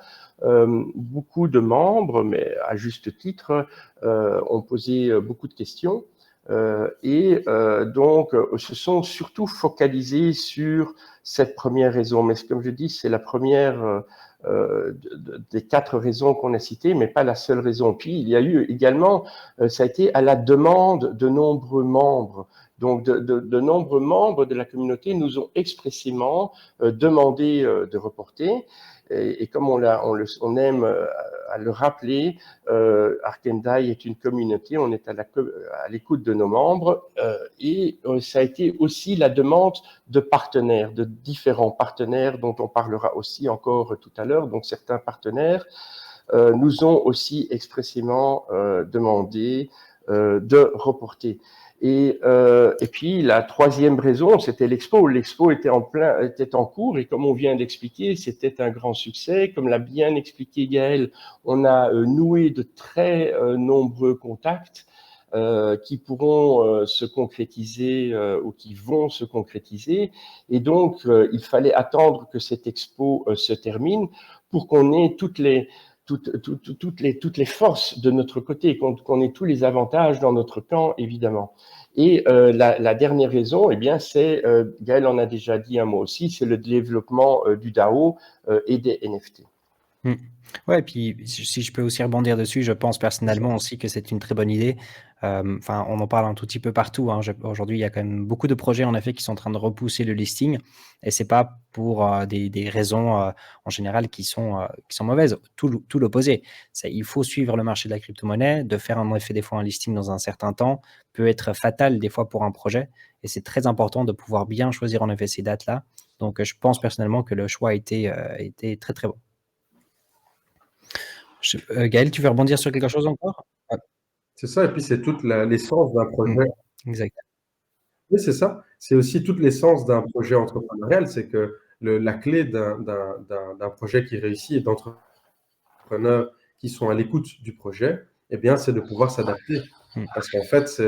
beaucoup de membres, mais à juste titre, ont posé beaucoup de questions. Donc, se sont surtout focalisés sur cette première raison. Mais comme je dis, c'est la première des 4 raisons qu'on a citées, mais pas la seule raison. Puis, il y a eu également, ça a été à la demande de nombreux membres. Donc, de nombreux membres de la communauté nous ont expressément demandé de reporter. Et comme on aime à le rappeler, Ark and Dai est une communauté, on est à l'écoute de nos membres et ça a été aussi la demande de partenaires, de différents partenaires dont on parlera aussi encore tout à l'heure. Donc certains partenaires nous ont aussi expressément demandé de reporter. Et puis la troisième raison, c'était l'expo. L'expo était en cours et comme on vient d'expliquer, c'était un grand succès. Comme l'a bien expliqué Gaël, on a noué de très nombreux contacts qui pourront se concrétiser ou qui vont se concrétiser. Et donc, il fallait attendre que cette expo se termine pour qu'on ait toutes les forces de notre côté, qu'on ait tous les avantages dans notre camp, évidemment. Et la dernière raison, eh bien, c'est, Gaël en a déjà dit un mot aussi, c'est le développement du DAO et des NFT. Ouais, et puis si je peux aussi rebondir dessus, je pense personnellement aussi que c'est une très bonne idée. Enfin, on en parle un tout petit peu partout. Hein. Aujourd'hui, il y a quand même beaucoup de projets en effet qui sont en train de repousser le listing, et c'est pas pour des raisons en général qui sont mauvaises. Tout l'opposé. Il faut suivre le marché de la crypto-monnaie. De faire en effet des fois un listing dans un certain temps peut être fatal des fois pour un projet, et c'est très important de pouvoir bien choisir en effet ces dates-là Donc, je pense personnellement que le choix a été très, très bon. Gaël, tu veux rebondir sur quelque chose encore? C'est ça, et puis c'est toute l'essence d'un projet. Exact. Oui, c'est ça. C'est aussi toute l'essence d'un projet entrepreneurial, c'est que la clé d'un projet qui réussit et d'entrepreneurs qui sont à l'écoute du projet, eh bien, c'est de pouvoir s'adapter. Parce qu'en fait,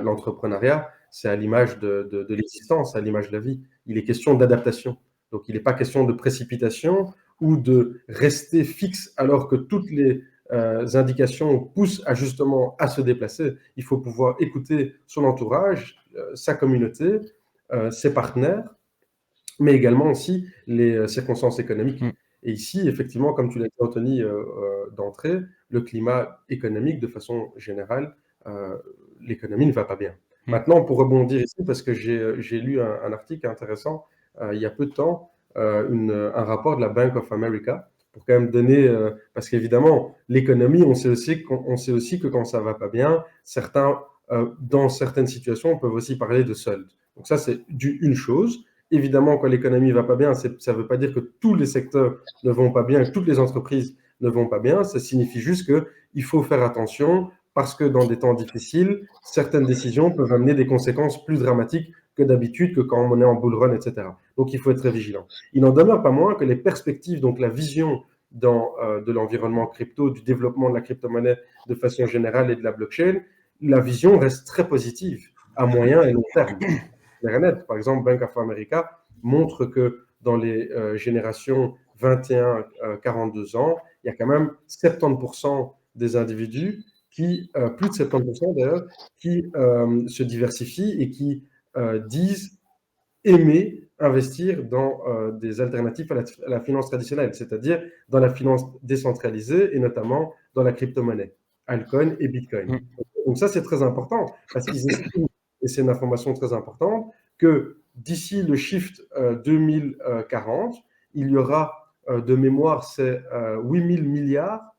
l'entrepreneuriat, c'est à l'image de l'existence, à l'image de la vie. Il est question d'adaptation. Donc, il n'est pas question de précipitation ou de rester fixe alors que toutes les indications poussent justement à se déplacer. Il faut pouvoir écouter son entourage, sa communauté, ses partenaires, mais également aussi les circonstances économiques. Et ici, effectivement, comme tu l'as dit, Anthony, d'entrée, le climat économique, de façon générale, l'économie ne va pas bien. Maintenant, pour rebondir ici, parce que j'ai lu un article intéressant il y a peu de temps, un rapport de la Bank of America, pour quand même donner, parce qu'évidemment, l'économie, on sait aussi que quand ça va pas bien, dans certaines situations, peuvent aussi parler de solde. Donc ça, c'est une chose. Évidemment, quand l'économie ne va pas bien, ça ne veut pas dire que tous les secteurs ne vont pas bien, que toutes les entreprises ne vont pas bien. Ça signifie juste qu'il faut faire attention parce que dans des temps difficiles, certaines décisions peuvent amener des conséquences plus dramatiques que d'habitude, que quand on est en bull run, etc. Donc, il faut être très vigilant. Il n'en demeure pas moins que les perspectives, donc la vision de l'environnement crypto, du développement de la crypto-monnaie de façon générale et de la blockchain, la vision reste très positive à moyen et long terme. Par exemple, Bank of America montre que dans les générations 21-42 ans, il y a quand même 70% des individus plus de 70% d'ailleurs, qui se diversifient et qui disent aimer investir dans des alternatives à la finance traditionnelle, c'est-à-dire dans la finance décentralisée et notamment dans la crypto-monnaie, altcoin et bitcoin. Donc ça, c'est très important parce qu'ils estiment, et c'est une information très importante, que d'ici le shift 2040, il y aura de mémoire, c'est 8 000 milliards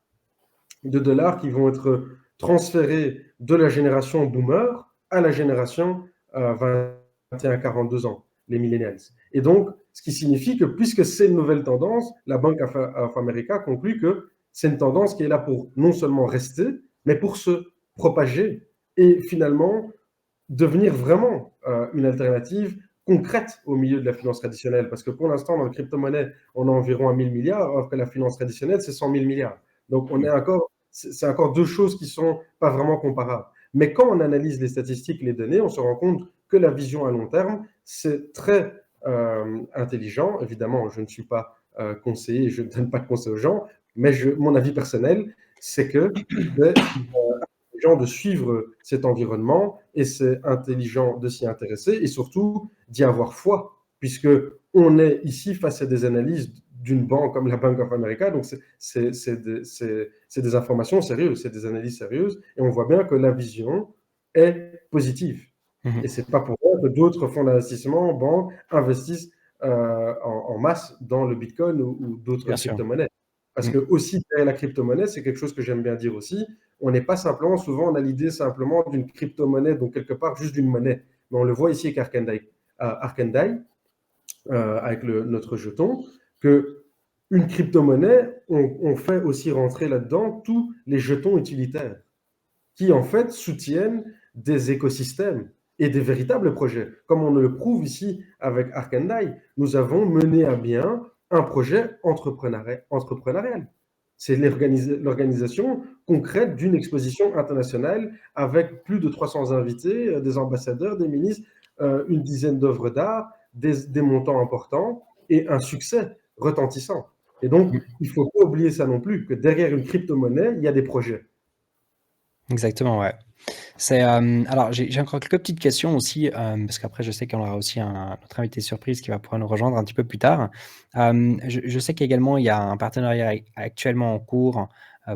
de dollars qui vont être transférés de la génération boomer à la génération 21-42 ans, les millennials. Et donc, ce qui signifie que puisque c'est une nouvelle tendance, la Bank of America conclut que c'est une tendance qui est là pour non seulement rester, mais pour se propager et finalement devenir vraiment une alternative concrète au milieu de la finance traditionnelle. Parce que pour l'instant, dans la crypto-monnaie, on a environ 1 000 milliards, alors que la finance traditionnelle, c'est 100 000 milliards. Donc, c'est encore deux choses qui ne sont pas vraiment comparables. Mais quand on analyse les statistiques, les données, on se rend compte que la vision à long terme, c'est très intelligent. Évidemment, je ne suis pas conseiller, je ne donne pas de conseils aux gens, mais mon avis personnel, c'est que de suivre cet environnement et c'est intelligent de s'y intéresser et surtout d'y avoir foi, puisque on est ici face à des analyses d'une banque comme la Bank of America, donc c'est des informations sérieuses, c'est des analyses sérieuses et on voit bien que la vision est positive. Et c'est pas pour rien que d'autres fonds d'investissement, banques, investissent en masse dans le Bitcoin ou d'autres crypto-monnaies. Parce que aussi, derrière la crypto-monnaie, c'est quelque chose que j'aime bien dire aussi, on n'est pas simplement, souvent on a l'idée simplement d'une crypto-monnaie, donc quelque part juste d'une monnaie. Mais on le voit ici avec Arkandai, avec notre jeton, que une crypto-monnaie, on fait aussi rentrer là-dedans tous les jetons utilitaires qui en fait soutiennent des écosystèmes et des véritables projets. Comme on le prouve ici avec Arkandai, nous avons mené à bien un projet entrepreneurial. C'est l'organisation concrète d'une exposition internationale avec plus de 300 invités, des ambassadeurs, des ministres, une dizaine d'œuvres d'art, des montants importants et un succès retentissant. Et donc, il ne faut pas oublier ça non plus, que derrière une crypto-monnaie, il y a des projets. Exactement, ouais. Alors, j'ai encore quelques petites questions aussi, parce qu'après, je sais qu'on aura aussi notre invité surprise qui va pouvoir nous rejoindre un petit peu plus tard. Je sais qu'également, il y a un partenariat actuellement en cours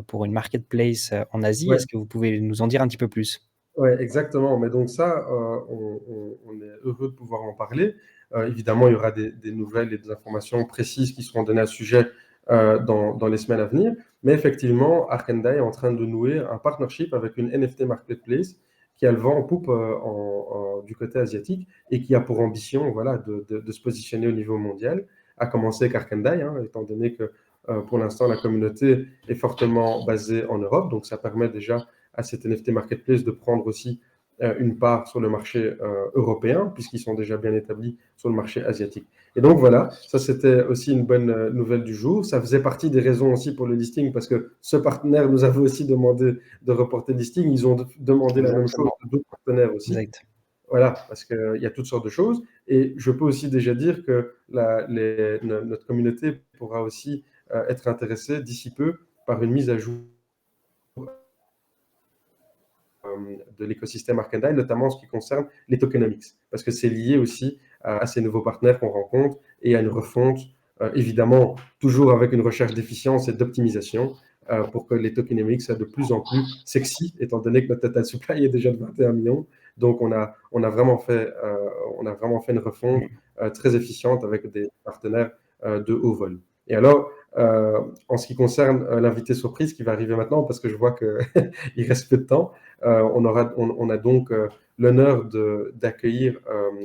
pour une marketplace en Asie. Ouais. Est-ce que vous pouvez nous en dire un petit peu plus? Oui, exactement. Mais donc ça, on est heureux de pouvoir en parler. Évidemment, il y aura des nouvelles et des informations précises qui seront données à ce sujet dans les semaines à venir. Mais effectivement, Arkandai est en train de nouer un partnership avec une NFT marketplace qui a le vent en poupe du côté asiatique et qui a pour ambition voilà, de se positionner au niveau mondial, à commencer avec Arkandai, hein, étant donné que pour l'instant, la communauté est fortement basée en Europe, donc ça permet déjà à cette NFT Marketplace de prendre aussi une part sur le marché européen, puisqu'ils sont déjà bien établis sur le marché asiatique. Et donc voilà, ça c'était aussi une bonne nouvelle du jour. Ça faisait partie des raisons aussi pour le listing, parce que ce partenaire nous avait aussi demandé de reporter le listing. Ils ont demandé la même chose à d'autres partenaires aussi. Exact. Voilà, parce qu'il y a toutes sortes de choses. Et je peux aussi déjà dire que notre communauté pourra aussi être intéressée d'ici peu par une mise à jour de l'écosystème Arkandai, notamment en ce qui concerne les tokenomics, parce que c'est lié aussi à ces nouveaux partenaires qu'on rencontre et à une refonte, évidemment, toujours avec une recherche d'efficience et d'optimisation, pour que les tokenomics soient de plus en plus sexy, étant donné que notre total supply est déjà de 21 millions. Donc, on a vraiment fait une refonte très efficiente avec des partenaires de haut vol. Et alors, en ce qui concerne l'invité surprise qui va arriver maintenant, parce que je vois qu'il reste peu de temps, on a donc l'honneur d'accueillir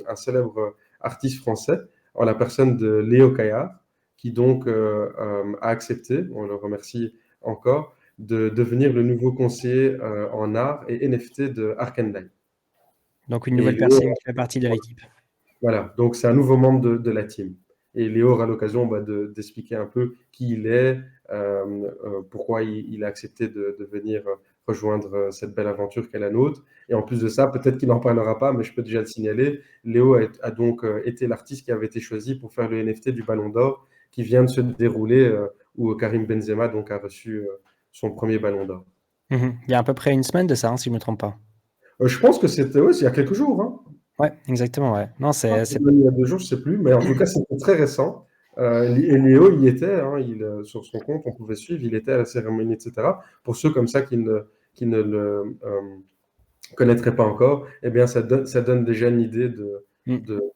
un célèbre artiste français, en la personne de Léo Caillard, qui donc a accepté, on le remercie encore, de devenir le nouveau conseiller en art et NFT de Arkandai. Donc une nouvelle personne qui fait partie de l'équipe. Voilà, donc c'est un nouveau membre de la team. Et Léo aura l'occasion d'expliquer un peu qui il est, pourquoi il a accepté de venir rejoindre cette belle aventure qu'est la nôtre. Et en plus de ça, peut-être qu'il n'en parlera pas, mais je peux déjà le signaler, Léo a donc été l'artiste qui avait été choisi pour faire le NFT du Ballon d'Or qui vient de se dérouler, où Karim Benzema donc, a reçu son premier Ballon d'Or. Il y a à peu près une semaine de ça, hein, si je ne me trompe pas. Je pense que c'était il y a quelques jours. Hein. Ouais, exactement. Ouais. Non, c'est... Il y a 2 jours, je ne sais plus, mais en tout cas, c'était très récent. Et Léo y était, hein, sur son compte, on pouvait suivre, il était à la cérémonie, etc. Pour ceux comme ça qui ne le connaîtraient pas encore, eh bien, ça donne déjà une idée de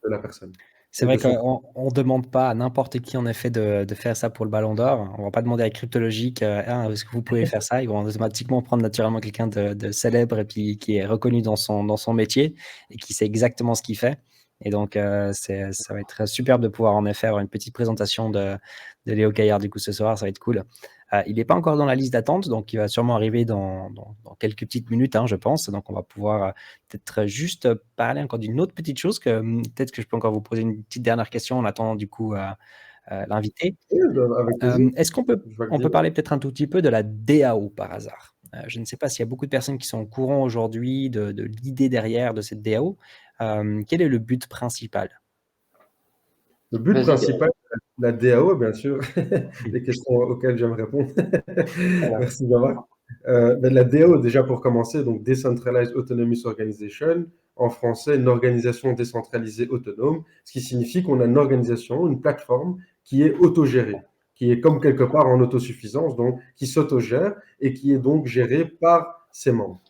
la personne. C'est vrai qu'on ne demande pas à n'importe qui, en effet, de faire ça pour le Ballon d'Or. On ne va pas demander à Cryptologique est-ce que vous pouvez faire ça. Ils vont automatiquement prendre naturellement quelqu'un de célèbre et puis qui est reconnu dans son métier et qui sait exactement ce qu'il fait. Et donc, ça va être superbe de pouvoir en effet avoir une petite présentation de Léo Caillard du coup ce soir. Ça va être cool. Il n'est pas encore dans la liste d'attente, donc il va sûrement arriver dans quelques petites minutes, hein, je pense. Donc, on va pouvoir peut-être juste parler encore d'une autre petite chose, que peut-être que je peux encore vous poser une petite dernière question en attendant du coup l'invité. Est-ce qu'on peut parler peut-être un tout petit peu de la DAO par hasard? Je ne sais pas s'il y a beaucoup de personnes qui sont au courant aujourd'hui de l'idée derrière de cette DAO. Quel est le but principal? Le but principal de la DAO, bien sûr, les questions auxquelles j'aime répondre. Merci, Jean-Marc. La DAO, déjà pour commencer, donc Decentralized Autonomous Organization, en français, une organisation décentralisée autonome, ce qui signifie qu'on a une organisation, une plateforme qui est autogérée, qui est comme quelque part en autosuffisance, donc qui s'autogère et qui est donc gérée par ses membres.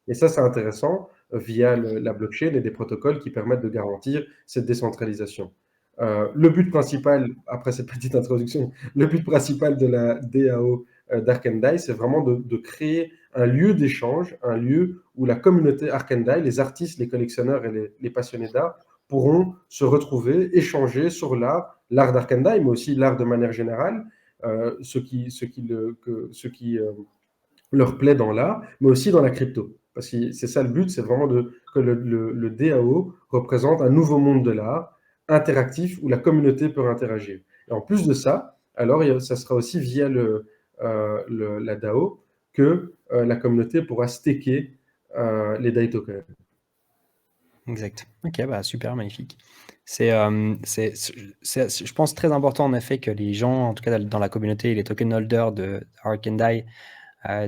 Et ça, c'est intéressant via la blockchain et des protocoles qui permettent de garantir cette décentralisation. Le but principal, après cette petite introduction, le but principal de la DAO d'Arkandai, c'est vraiment de créer un lieu d'échange, un lieu où la communauté Arkandai, les artistes, les collectionneurs et les passionnés d'art pourront se retrouver, échanger sur l'art d'Arkandai, mais aussi l'art de manière générale, ce qui leur plaît dans l'art, mais aussi dans la crypto. Parce que c'est ça le but, c'est vraiment que le DAO représente un nouveau monde de l'art, interactif où la communauté peut interagir. Et en plus de ça, alors ça sera aussi via la DAO que la communauté pourra staker les DAI tokens. Exact. Ok, bah super, magnifique. C'est, je pense, très important en effet que les gens, en tout cas dans la communauté, les token holders de Arkandai,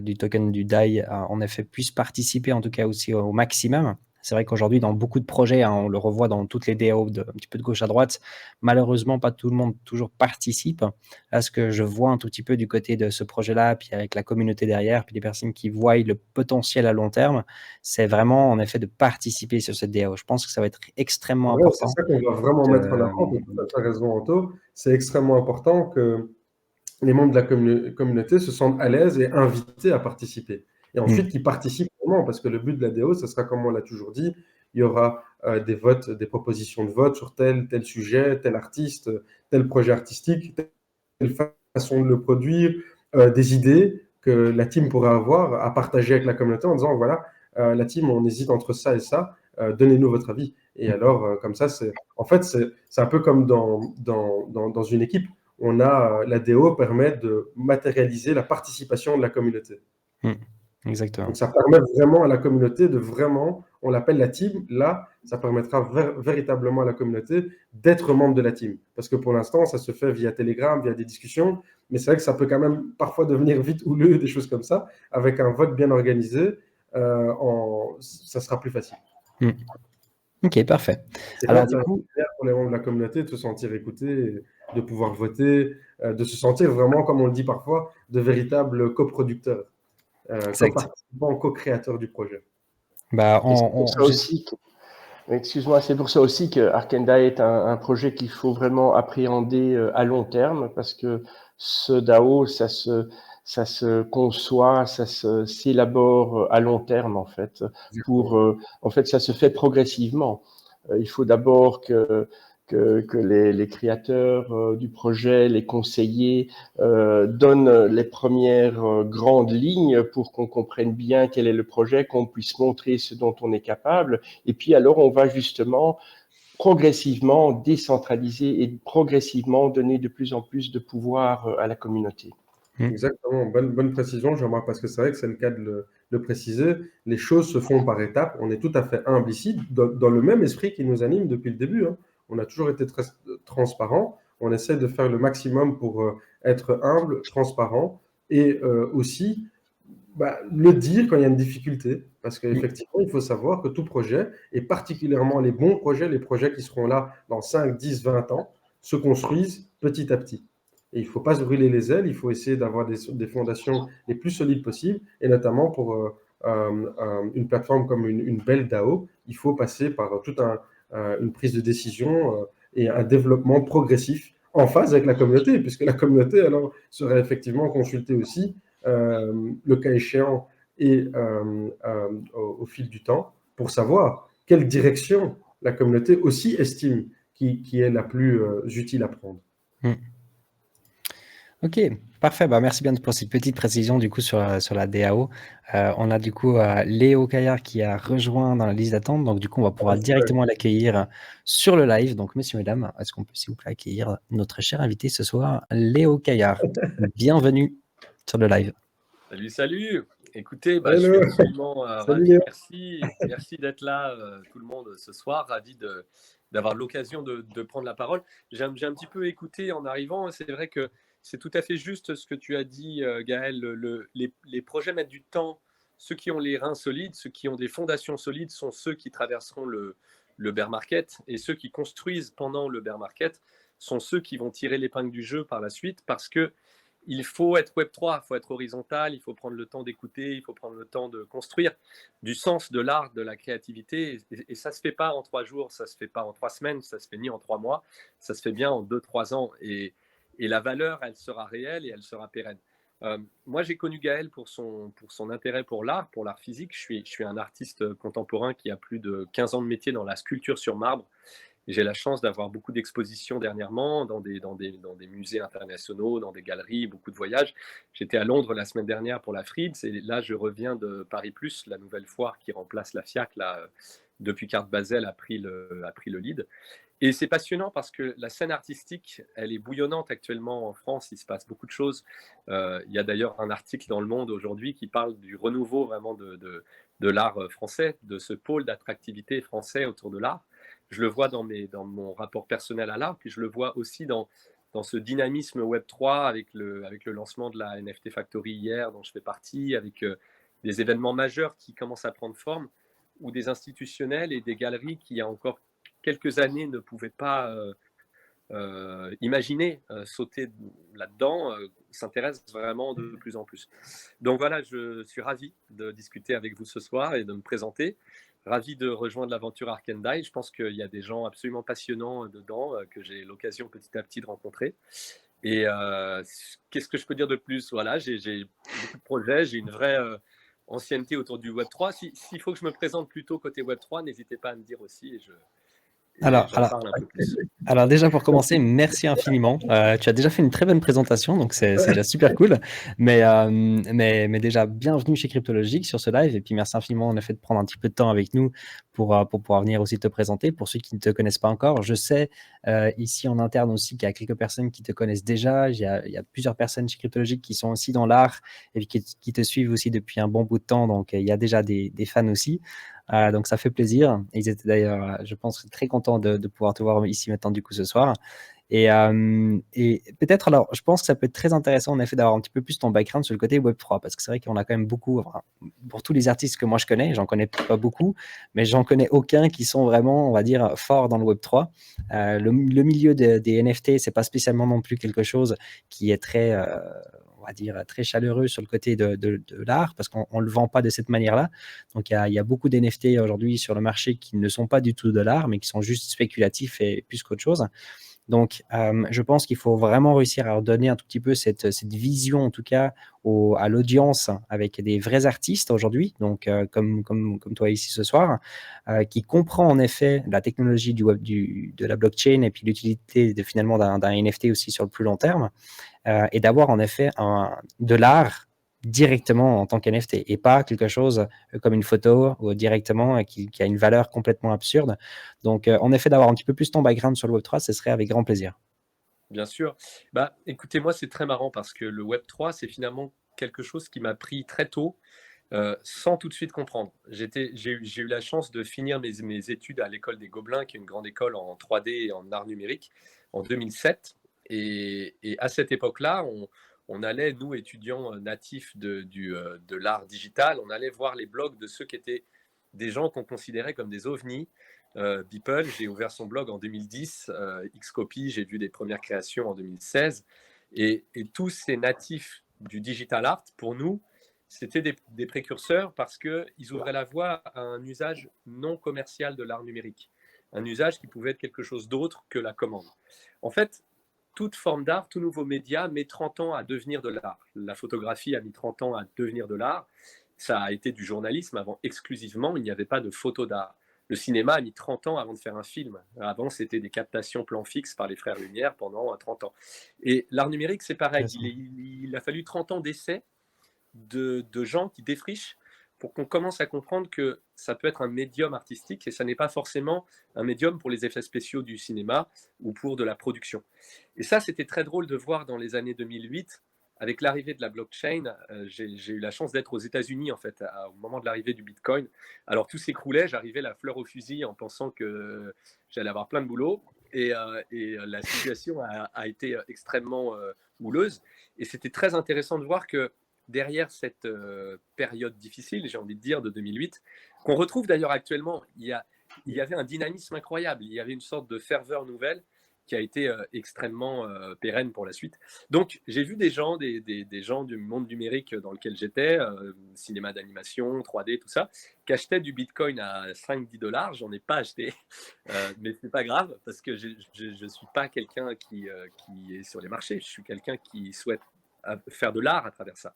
du token du DAI, en effet, puissent participer en tout cas aussi au maximum. C'est vrai qu'aujourd'hui, dans beaucoup de projets, hein, on le revoit dans toutes les DAO un petit peu de gauche à droite, malheureusement, pas tout le monde toujours participe. Là, ce que je vois un tout petit peu du côté de ce projet-là, puis avec la communauté derrière, puis les personnes qui voient le potentiel à long terme, c'est vraiment en effet de participer sur cette DAO. Je pense que ça va être extrêmement important. C'est ça qu'on doit vraiment mettre en avant, tu as raison, Anto. C'est extrêmement important que les membres de la communauté se sentent à l'aise et invités à participer. Et ensuite, qu'ils participent Exactement, parce que le but de la DAO, ce sera comme on l'a toujours dit, il y aura des votes, des propositions de vote sur tel sujet, tel artiste, tel projet artistique, telle façon de le produire, des idées que la team pourra avoir à partager avec la communauté en disant, voilà, la team, on hésite entre ça et ça, donnez-nous votre avis. Et alors, comme ça, c'est un peu comme dans une équipe. La DO permet de matérialiser la participation de la communauté. Exactement. Donc, ça permet vraiment à la communauté de vraiment, on l'appelle la team, là, ça permettra véritablement à la communauté d'être membre de la team. Parce que pour l'instant, ça se fait via Telegram, via des discussions, mais c'est vrai que ça peut quand même parfois devenir vite houleux, des choses comme ça. Avec un vote bien organisé, ça sera plus facile. Ok, parfait. C'est Alors, du coup, pour les membres de la communauté de se sentir écoutés, de pouvoir voter, de se sentir vraiment, comme on le dit parfois, de véritables coproducteurs, co-participants, co-créateurs du projet. Bah, excuse-moi, c'est pour ça aussi que Arkenda est un projet qu'il faut vraiment appréhender à long terme, parce que ce DAO, ça se conçoit, ça s'élabore à long terme en fait. En fait, ça se fait progressivement. Il faut d'abord que les créateurs du projet, les conseillers donnent les premières grandes lignes pour qu'on comprenne bien quel est le projet, qu'on puisse montrer ce dont on est capable. Et puis alors, on va justement progressivement décentraliser et progressivement donner de plus en plus de pouvoir à la communauté. Exactement, bonne précision, Jean-Marc, parce que c'est vrai que c'est le cas de le préciser. Les choses se font par étapes. On est tout à fait humble ici, dans le même esprit qui nous anime depuis le début. On a toujours été très transparent. On essaie de faire le maximum pour être humble, transparent et aussi le dire quand il y a une difficulté. Parce qu'effectivement, il faut savoir que tout projet, et particulièrement les bons projets, les projets qui seront là dans 5, 10, 20 ans, se construisent petit à petit. Et il ne faut pas se brûler les ailes, il faut essayer d'avoir des fondations les plus solides possibles, et notamment pour une plateforme comme une belle DAO, il faut passer par toute une prise de décision et un développement progressif en phase avec la communauté, puisque la communauté alors serait effectivement consultée aussi, le cas échéant, et au fil du temps, pour savoir quelle direction la communauté aussi estime qui est la plus utile à prendre. Ok, parfait. Merci bien pour cette petite précision du coup sur la DAO. On a du coup Léo Caillard qui a rejoint dans la liste d'attente. Donc du coup, on va pouvoir directement l'accueillir sur le live. Donc messieurs, mesdames, est-ce qu'on peut s'il vous plaît accueillir notre cher invité ce soir, Léo Caillard. Bienvenue sur le live. Salut. Écoutez, je suis absolument ravi. Merci d'être là, tout le monde, ce soir. Ravi d'avoir l'occasion de prendre la parole. J'ai un petit peu écouté en arrivant. C'est vrai que c'est tout à fait juste ce que tu as dit, Gaël. Les projets mettent du temps. Ceux qui ont les reins solides, ceux qui ont des fondations solides sont ceux qui traverseront le bear market. Et ceux qui construisent pendant le bear market sont ceux qui vont tirer l'épingle du jeu par la suite, parce que il faut être Web3, il faut être horizontal, il faut prendre le temps d'écouter, il faut prendre le temps de construire du sens, de l'art, de la créativité. Et ça ne se fait pas en 3 jours, ça ne se fait pas en 3 semaines, ça ne se fait ni en 3 mois, ça se fait bien en 2-3 ans. Et la valeur, elle sera réelle et elle sera pérenne. Moi, j'ai connu Gaël pour son intérêt pour l'art physique. Je suis un artiste contemporain qui a plus de 15 ans de métier dans la sculpture sur marbre. J'ai la chance d'avoir beaucoup d'expositions dernièrement dans des musées internationaux, dans des galeries, beaucoup de voyages. J'étais à Londres la semaine dernière pour la Fried's et là, je reviens de Paris Plus, la nouvelle foire qui remplace la FIAC. Là, depuis qu'Art Basel a pris le lead. Et c'est passionnant parce que la scène artistique, elle est bouillonnante actuellement en France. Il se passe beaucoup de choses. Il y a d'ailleurs un article dans Le Monde aujourd'hui qui parle du renouveau vraiment de l'art français, de ce pôle d'attractivité français autour de l'art. Je le vois dans mon rapport personnel à l'art, puis je le vois aussi dans ce dynamisme Web3 avec le lancement de la NFT Factory hier, dont je fais partie, avec des événements majeurs qui commencent à prendre forme, où des institutionnels et des galeries qui, il y a encore quelques années, ne pouvaient pas imaginer sauter là-dedans, s'intéressent vraiment de plus en plus. Donc voilà, je suis ravi de discuter avec vous ce soir et de me présenter. Ravi de rejoindre l'aventure Arkenda. Je pense qu'il y a des gens absolument passionnants dedans que j'ai l'occasion petit à petit de rencontrer. Et qu'est-ce que je peux dire de plus? Voilà, j'ai beaucoup de projets, j'ai une vraie ancienneté autour du Web3. S'il faut que je me présente plutôt côté Web3, n'hésitez pas à me dire aussi et Alors, j'en alors, parle un peu plus. alors déjà pour commencer, merci infiniment. Tu as déjà fait une très bonne présentation, donc c'est déjà super cool. Mais déjà, bienvenue chez Cryptologique sur ce live. Et puis merci infiniment en effet de prendre un petit peu de temps avec nous pour pouvoir venir aussi te présenter. Pour ceux qui ne te connaissent pas encore, je sais ici en interne aussi qu'il y a quelques personnes qui te connaissent déjà. Il y a plusieurs personnes chez Cryptologique qui sont aussi dans l'art et qui te suivent aussi depuis un bon bout de temps. Donc il y a déjà des fans aussi. Donc ça fait plaisir. Ils étaient d'ailleurs, je pense, très contents de pouvoir te voir ici maintenant du coup ce soir. Et peut-être, alors, je pense que ça peut être très intéressant en effet d'avoir un petit peu plus ton background sur le côté Web3, parce que c'est vrai qu'on a quand même beaucoup, enfin, pour tous les artistes que moi je connais, j'en connais pas beaucoup, mais j'en connais aucun qui sont vraiment, on va dire, forts dans le Web3. Le milieu des NFT, c'est pas spécialement non plus quelque chose qui est très, on va dire, très chaleureux sur le côté de l'art, parce qu'on ne le vend pas de cette manière-là. Donc, il y a beaucoup d'NFT aujourd'hui sur le marché qui ne sont pas du tout de l'art, mais qui sont juste spéculatifs et plus qu'autre chose. Donc, je pense qu'il faut vraiment réussir à donner un tout petit peu cette vision, en tout cas, à l'audience avec des vrais artistes aujourd'hui, donc comme toi ici ce soir, qui comprend en effet la technologie du web, de la blockchain et puis l'utilité finalement d'un NFT aussi sur le plus long terme, et d'avoir en effet de l'art directement en tant qu'NFT et pas quelque chose comme une photo ou directement qui a une valeur complètement absurde. Donc, en effet, d'avoir un petit peu plus ton background sur le Web3, ce serait avec grand plaisir. Bien sûr. Bah, écoutez, moi, c'est très marrant parce que le Web3, c'est finalement quelque chose qui m'a pris très tôt, sans tout de suite comprendre. J'ai eu la chance de finir mes études à l'école des Gobelins, qui est une grande école en 3D et en art numérique, en 2007. Et à cette époque-là, on allait, nous, étudiants natifs de l'art digital, on allait voir les blogs de ceux qui étaient des gens qu'on considérait comme des ovnis. Beeple, j'ai ouvert son blog en 2010, Xcopy, j'ai vu des premières créations en 2016. Et tous ces natifs du digital art, pour nous, c'était des précurseurs parce qu'ils ouvraient la voie à un usage non commercial de l'art numérique, un usage qui pouvait être quelque chose d'autre que la commande. En fait, toute forme d'art, tout nouveau média met 30 ans à devenir de l'art. La photographie a mis 30 ans à devenir de l'art. Ça a été du journalisme avant exclusivement, il n'y avait pas de photo d'art. Le cinéma a mis 30 ans avant de faire un film. Avant, c'était des captations plan fixe par les frères Lumière pendant 30 ans. Et l'art numérique, c'est pareil. Il a fallu 30 ans d'essais de gens qui défrichent pour qu'on commence à comprendre que ça peut être un médium artistique et ça n'est pas forcément un médium pour les effets spéciaux du cinéma ou pour de la production. Et ça, c'était très drôle de voir dans les années 2008. Avec l'arrivée de la blockchain, j'ai eu la chance d'être aux États-Unis en fait au moment de l'arrivée du Bitcoin. Alors tout s'écroulait, j'arrivais la fleur au fusil en pensant que j'allais avoir plein de boulot et la situation a été extrêmement houleuse. Et c'était très intéressant de voir que derrière cette période difficile, j'ai envie de dire, de 2008, qu'on retrouve d'ailleurs actuellement, il y avait un dynamisme incroyable, il y avait une sorte de ferveur nouvelle qui a été extrêmement pérenne pour la suite. Donc, j'ai vu des gens du monde numérique dans lequel j'étais, cinéma d'animation, 3D, tout ça, qui achetaient du Bitcoin à 5-10 dollars. J'en ai pas acheté, mais c'est pas grave parce que je suis pas quelqu'un qui est sur les marchés. Je suis quelqu'un qui souhaite faire de l'art à travers ça.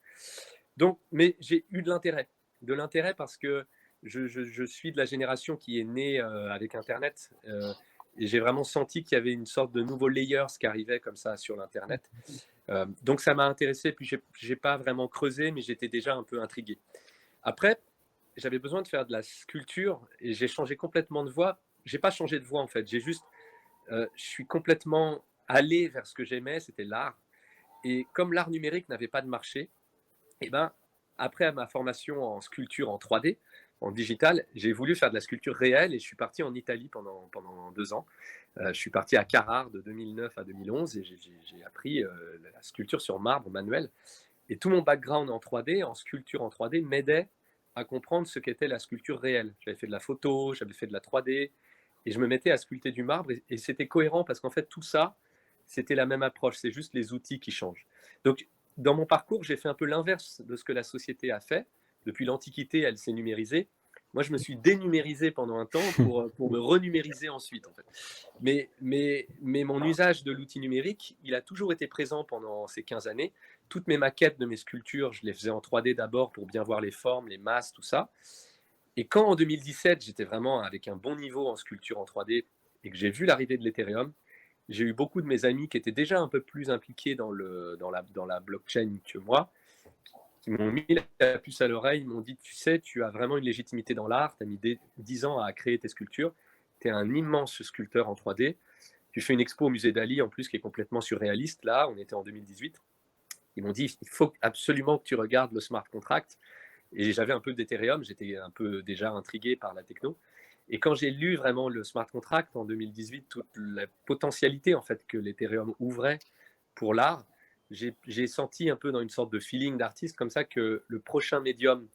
Donc, mais j'ai eu de l'intérêt parce que je suis de la génération qui est née avec Internet. Et j'ai vraiment senti qu'il y avait une sorte de nouveau layers qui arrivait comme ça sur l'Internet. Donc ça m'a intéressé, puis j'ai pas vraiment creusé, mais j'étais déjà un peu intrigué. Après, j'avais besoin de faire de la sculpture et j'ai changé complètement de voie. J'ai pas changé de voie en fait, je suis complètement allé vers ce que j'aimais, c'était l'art. Et comme l'art numérique n'avait pas de marché, et ben, après ma formation en sculpture en 3D, en digital, j'ai voulu faire de la sculpture réelle et je suis parti en Italie pendant 2 ans. Je suis parti à Carrare de 2009 à 2011 et j'ai appris la sculpture sur marbre manuel. Et tout mon background en 3D, en sculpture en 3D, m'aidait à comprendre ce qu'était la sculpture réelle. J'avais fait de la photo, j'avais fait de la 3D et je me mettais à sculpter du marbre et c'était cohérent parce qu'en fait tout ça, c'était la même approche, c'est juste les outils qui changent. Donc dans mon parcours, j'ai fait un peu l'inverse de ce que la société a fait. Depuis l'Antiquité, elle s'est numérisée. Moi, je me suis dénumérisé pendant un temps pour me renumériser ensuite. En fait. Mais mon usage de l'outil numérique, il a toujours été présent pendant ces 15 années, toutes mes maquettes de mes sculptures, je les faisais en 3D d'abord pour bien voir les formes, les masses, tout ça. Et quand en 2017, j'étais vraiment avec un bon niveau en sculpture en 3D et que j'ai vu l'arrivée de l'Ethereum, j'ai eu beaucoup de mes amis qui étaient déjà un peu plus impliqués dans la blockchain que moi, qui m'ont mis la puce à l'oreille, ils m'ont dit, tu sais, tu as vraiment une légitimité dans l'art, tu as mis 10 ans à créer tes sculptures, tu es un immense sculpteur en 3D, tu fais une expo au musée d'Ali en plus qui est complètement surréaliste, là, on était en 2018. Ils m'ont dit, il faut absolument que tu regardes le smart contract. Et j'avais un peu d'Ethereum, j'étais un peu déjà intrigué par la techno. Et quand j'ai lu vraiment le smart contract en 2018, toute la potentialité en fait que l'Ethereum ouvrait pour l'art, j'ai senti un peu dans une sorte de feeling d'artiste comme ça que le prochain médium,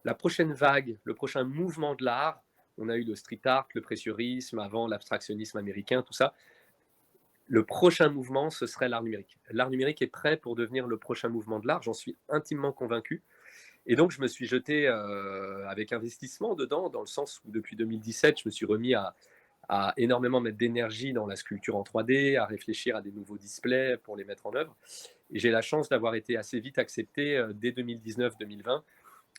la prochaine vague, le prochain mouvement de l'art, on a eu le street art, le pressurisme, avant l'abstractionnisme américain, tout ça. Le prochain mouvement, ce serait l'art numérique. L'art numérique est prêt pour devenir le prochain mouvement de l'art, j'en suis intimement convaincu. Et donc, je me suis jeté avec investissement dedans, dans le sens où depuis 2017, je me suis remis à énormément mettre d'énergie dans la sculpture en 3D, à réfléchir à des nouveaux displays pour les mettre en œuvre. Et j'ai la chance d'avoir été assez vite accepté dès 2019-2020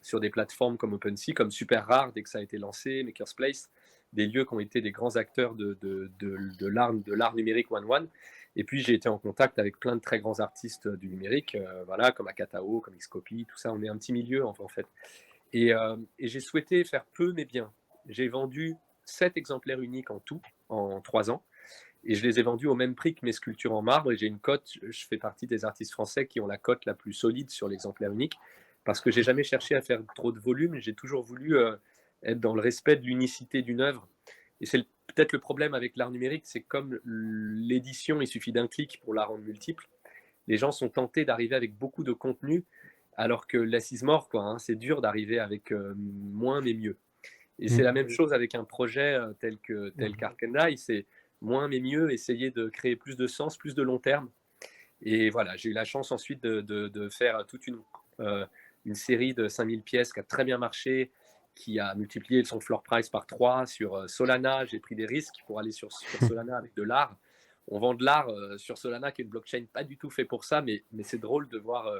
sur des plateformes comme OpenSea, comme Super Rare, dès que ça a été lancé, Maker's Place, des lieux qui ont été des grands acteurs de l'art numérique one-one. Et puis, j'ai été en contact avec plein de très grands artistes du numérique, voilà, comme Akatao, comme Xcopy, tout ça. On est un petit milieu, en fait. Et j'ai souhaité faire peu, mais bien. J'ai vendu 7 exemplaires uniques en tout, en 3 ans. Et je les ai vendus au même prix que mes sculptures en marbre. Et j'ai une cote, je fais partie des artistes français qui ont la cote la plus solide sur l'exemplaire unique. Parce que j'ai jamais cherché à faire trop de volume. J'ai toujours voulu être dans le respect de l'unicité d'une œuvre. Et c'est peut-être le problème avec l'art numérique, c'est comme l'édition, il suffit d'un clic pour la rendre multiple. Les gens sont tentés d'arriver avec beaucoup de contenu, alors que less is more, quoi. Hein, c'est dur d'arriver avec moins mais mieux. Et c'est la même chose avec un projet tel qu'Arkendai, c'est moins mais mieux, essayer de créer plus de sens, plus de long terme. Et voilà, j'ai eu la chance ensuite de faire toute une série de 5000 pièces qui a très bien marché, qui a multiplié son floor price par 3 sur Solana. J'ai pris des risques pour aller sur Solana avec de l'art. On vend de l'art sur Solana, qui est une blockchain pas du tout fait pour ça, mais c'est drôle de voir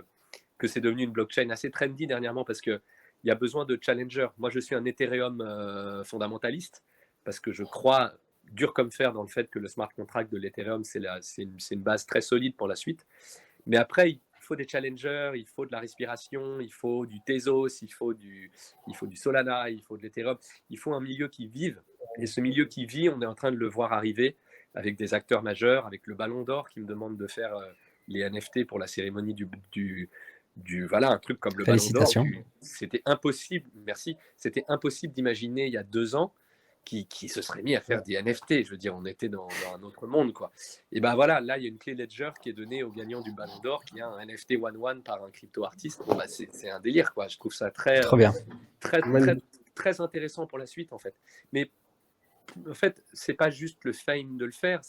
que c'est devenu une blockchain assez trendy dernièrement parce qu'il y a besoin de challengers. Moi, je suis un Ethereum fondamentaliste parce que je crois dur comme fer dans le fait que le smart contract de l'Ethereum, c'est une base très solide pour la suite. Mais après, il faut des challengers, il faut de la respiration, il faut du Tezos, il faut du Solana, il faut de l'Ethereum. Il faut un milieu qui vive. Et ce milieu qui vit, on est en train de le voir arriver avec des acteurs majeurs, avec le Ballon d'Or qui me demande de faire les NFT pour la cérémonie voilà, un truc comme le Ballon d'Or. C'était impossible, merci, c'était impossible d'imaginer il y a 2 ans qui se serait mis à faire des NFT. Je veux dire, on était dans un autre monde, quoi. Et ben voilà, là, il y a une clé Ledger qui est donnée au gagnant du Ballon d'Or, qui a un NFT one-one par un crypto-artiste. Bon, bah, c'est un délire, quoi. Je trouve ça très intéressant pour la suite, en fait. Mais en fait, c'est pas juste le fame de le faire.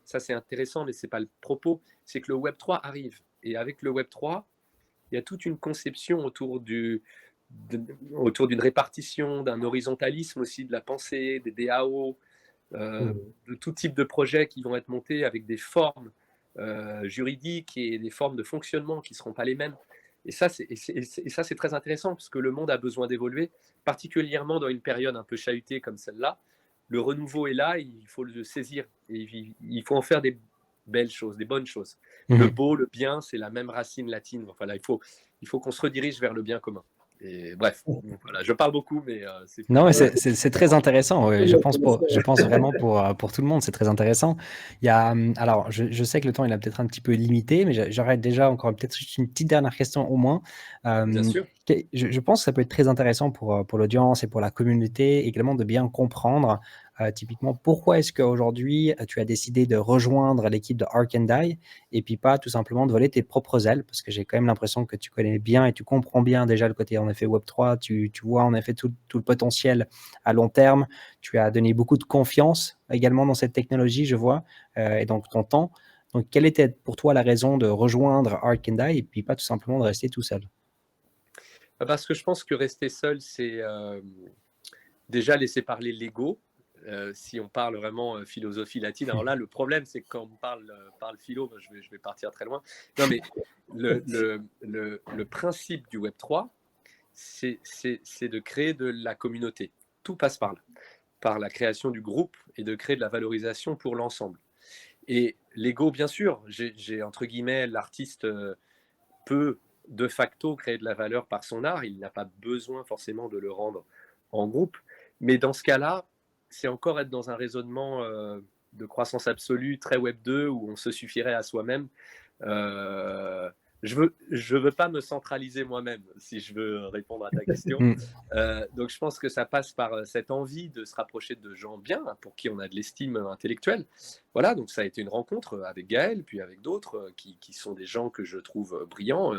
Ça, c'est intéressant, mais c'est pas le propos. C'est que le Web3 arrive. Et avec le Web3, il y a toute une conception autour d'une répartition, d'un horizontalisme aussi de la pensée, des DAO, de tout type de projets qui vont être montés avec des formes juridiques et des formes de fonctionnement qui ne seront pas les mêmes. Et ça, c'est très intéressant parce que le monde a besoin d'évoluer, particulièrement dans une période un peu chahutée comme celle-là. Le renouveau est là, il faut le saisir et il faut en faire des belles choses, des bonnes choses. Le beau, le bien, c'est la même racine latine. Enfin, là, il faut qu'on se redirige vers le bien commun. Et bref, voilà, je parle beaucoup, mais non, mais c'est très intéressant. Ouais. Je pense vraiment pour tout le monde, c'est très intéressant. Il y a, alors, je sais que le temps il a peut-être un petit peu limité, mais j'aurais déjà encore peut-être juste une petite dernière question au moins. Bien sûr. Je pense que ça peut être très intéressant pour l'audience et pour la communauté également de bien comprendre typiquement pourquoi est-ce qu'aujourd'hui tu as décidé de rejoindre l'équipe de Arkendai et puis pas tout simplement de voler tes propres ailes, parce que j'ai quand même l'impression que tu connais bien et tu comprends bien déjà le côté en effet Web3, tu vois en effet tout le potentiel à long terme, tu as donné beaucoup de confiance également dans cette technologie, je vois, et donc ton temps. Donc, quelle était pour toi la raison de rejoindre Arkendai et puis pas tout simplement de rester tout seul? Parce que je pense que rester seul, c'est déjà laisser parler l'ego. si on parle vraiment philosophie latine. Alors là, le problème, c'est que quand on parle philo, je vais partir très loin. Non, mais le principe du Web3, c'est de créer de la communauté. Tout passe par là, par la création du groupe et de créer de la valorisation pour l'ensemble. Et l'ego, bien sûr, j'ai entre guillemets, l'artiste peut de facto créer de la valeur par son art, il n'a pas besoin forcément de le rendre en groupe, mais dans ce cas-là, c'est encore être dans un raisonnement de croissance absolue, très Web 2, où on se suffirait à soi-même. Je veux pas me centraliser moi-même, si je veux répondre à ta question. Donc je pense que ça passe par cette envie de se rapprocher de gens bien, pour qui on a de l'estime intellectuelle. Voilà, donc ça a été une rencontre avec Gaël, puis avec d'autres qui sont des gens que je trouve brillants.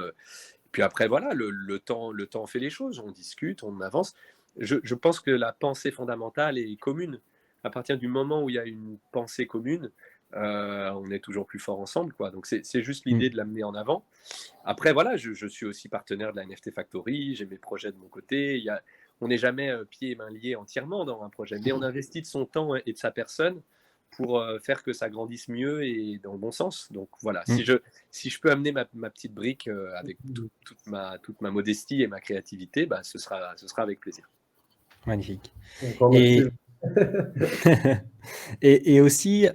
Puis après, voilà, le temps fait les choses, on discute, on avance. Je pense que la pensée fondamentale est commune. À partir du moment où il y a une pensée commune, on est toujours plus fort ensemble, quoi. Donc c'est juste l'idée de l'amener en avant. Après, voilà, je suis aussi partenaire de la NFT Factory, j'ai mes projets de mon côté. On n'est jamais pieds et mains liés entièrement dans un projet, mais on investit de son temps et de sa personne pour faire que ça grandisse mieux et dans le bon sens. Donc voilà, si je peux amener ma petite brique avec toute ma modestie et ma créativité, bah, ce sera avec plaisir. Magnifique. Encore merci. Et aussi,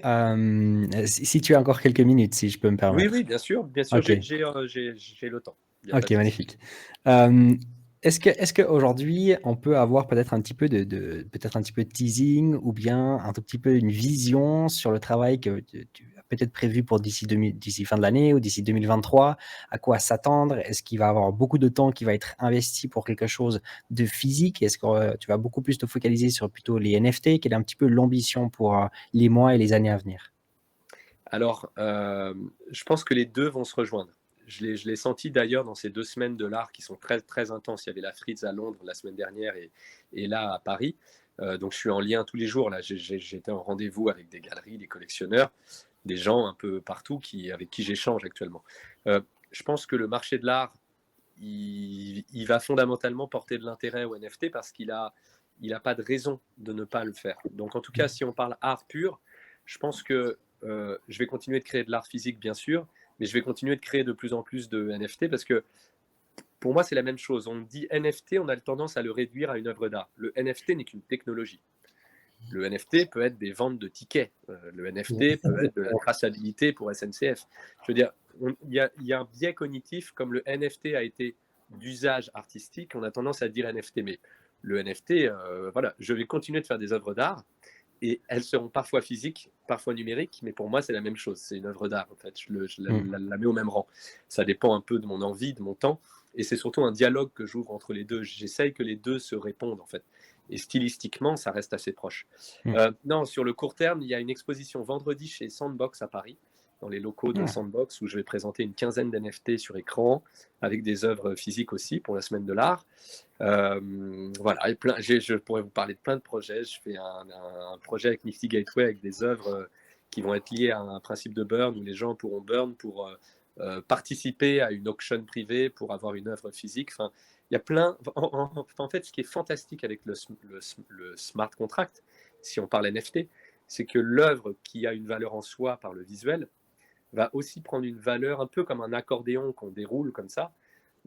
si tu as encore quelques minutes, si je peux me permettre. Oui, bien sûr, Okay. j'ai le temps. Ok, magnifique. Est-ce qu'aujourd'hui, on peut avoir peut-être un petit peu peut-être un petit peu de teasing ou bien un tout petit peu une vision sur le travail que tu as peut-être prévu pour d'ici fin de l'année ou d'ici 2023? À quoi s'attendre? Est-ce qu'il va y avoir beaucoup de temps qui va être investi pour quelque chose de physique? Est-ce que tu vas beaucoup plus te focaliser sur plutôt les NFT? Quelle est un petit peu l'ambition pour les mois et les années à venir? Alors, je pense que les deux vont se rejoindre. Je l'ai senti d'ailleurs dans ces 2 semaines de l'art qui sont très, très intenses. Il y avait la Fritz à Londres la semaine dernière et là à Paris. Donc je suis en lien tous les jours. Là, j'étais en rendez-vous avec des galeries, des collectionneurs, des gens un peu partout avec qui j'échange actuellement. Je pense que le marché de l'art, il va fondamentalement porter de l'intérêt au NFT parce qu'il a pas de raison de ne pas le faire. Donc en tout cas, si on parle art pur, je pense que je vais continuer de créer de l'art physique, bien sûr, mais je vais continuer de créer de plus en plus de NFT parce que pour moi, c'est la même chose. On dit NFT, on a tendance à le réduire à une œuvre d'art. Le NFT n'est qu'une technologie. Le NFT peut être des ventes de tickets. Le NFT peut être de la traçabilité pour SNCF. Je veux dire, il y a un biais cognitif, comme le NFT a été d'usage artistique, on a tendance à dire NFT, mais le NFT, voilà, je vais continuer de faire des œuvres d'art, et elles seront parfois physiques, parfois numériques, mais pour moi, c'est la même chose. C'est une œuvre d'art, en fait. Je la mets au même rang. Ça dépend un peu de mon envie, de mon temps, et c'est surtout un dialogue que j'ouvre entre les deux. J'essaye que les deux se répondent, en fait. Et stylistiquement, ça reste assez proche. Non, sur le court terme, il y a une exposition vendredi chez Sandbox à Paris, dans les locaux de Sandbox, où je vais présenter une quinzaine d'NFT sur écran, avec des œuvres physiques aussi pour la semaine de l'art. Voilà, je pourrais vous parler de plein de projets. Je fais un projet avec Nifty Gateway avec des œuvres qui vont être liées à un principe de burn où les gens pourront burn pour participer à une auction privée pour avoir une œuvre physique. Enfin, il y a plein. En fait, ce qui est fantastique avec le smart contract, si on parle NFT, c'est que l'œuvre qui a une valeur en soi par le visuel va aussi prendre une valeur un peu comme un accordéon qu'on déroule comme ça,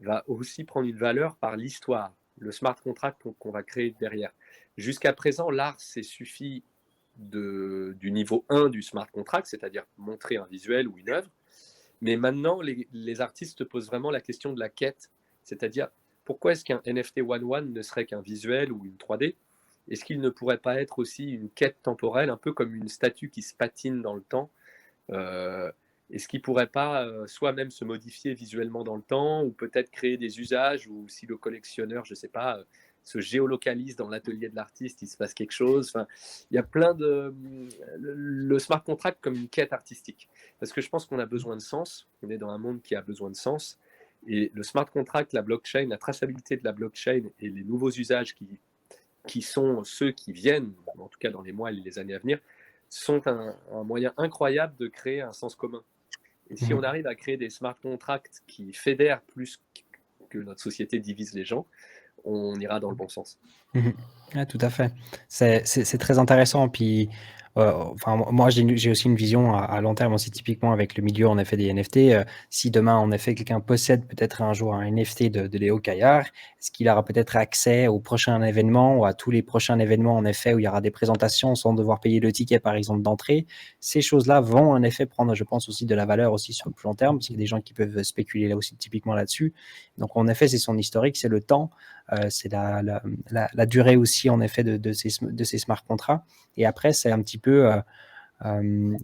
va aussi prendre une valeur par l'histoire, le smart contract qu'on va créer derrière. Jusqu'à présent, l'art s'est suffi du niveau 1 du smart contract, c'est-à-dire montrer un visuel ou une œuvre. Mais maintenant, les artistes posent vraiment la question de la quête, c'est-à-dire pourquoi est-ce qu'un NFT one-one ne serait qu'un visuel ou une 3D? Est-ce qu'il ne pourrait pas être aussi une quête temporelle, un peu comme une statue qui se patine dans le temps? Est-ce qu'il ne pourrait pas soi-même se modifier visuellement dans le temps, ou peut-être créer des usages, ou si le collectionneur, je ne sais pas, se géolocalise dans l'atelier de l'artiste, il se passe quelque chose. Enfin, il y a plein de... Le smart contract comme une quête artistique. Parce que je pense qu'on a besoin de sens, on est dans un monde qui a besoin de sens, et le smart contract, la blockchain, la traçabilité de la blockchain et les nouveaux usages qui sont ceux qui viennent, en tout cas dans les mois et les années à venir, sont un moyen incroyable de créer un sens commun. Et si on arrive à créer des smart contracts qui fédèrent plus que notre société divise les gens, on ira dans le bon sens. Ouais, tout à fait. C'est très intéressant. Puis, enfin, moi, j'ai aussi une vision à long terme aussi, typiquement avec le milieu en effet des NFT. Si demain, en effet, quelqu'un possède peut-être un jour un NFT de Léo Caillard, est-ce qu'il aura peut-être accès au prochain événement ou à tous les prochains événements en effet où il y aura des présentations sans devoir payer le ticket par exemple d'entrée? Ces choses-là vont en effet prendre, je pense, aussi de la valeur aussi sur le plus long terme, parce qu'il y a des gens qui peuvent spéculer là aussi typiquement là-dessus. Donc en effet, c'est son historique, c'est le temps. C'est la durée aussi, en effet, de ces smart contrats. Et après, c'est un petit peu,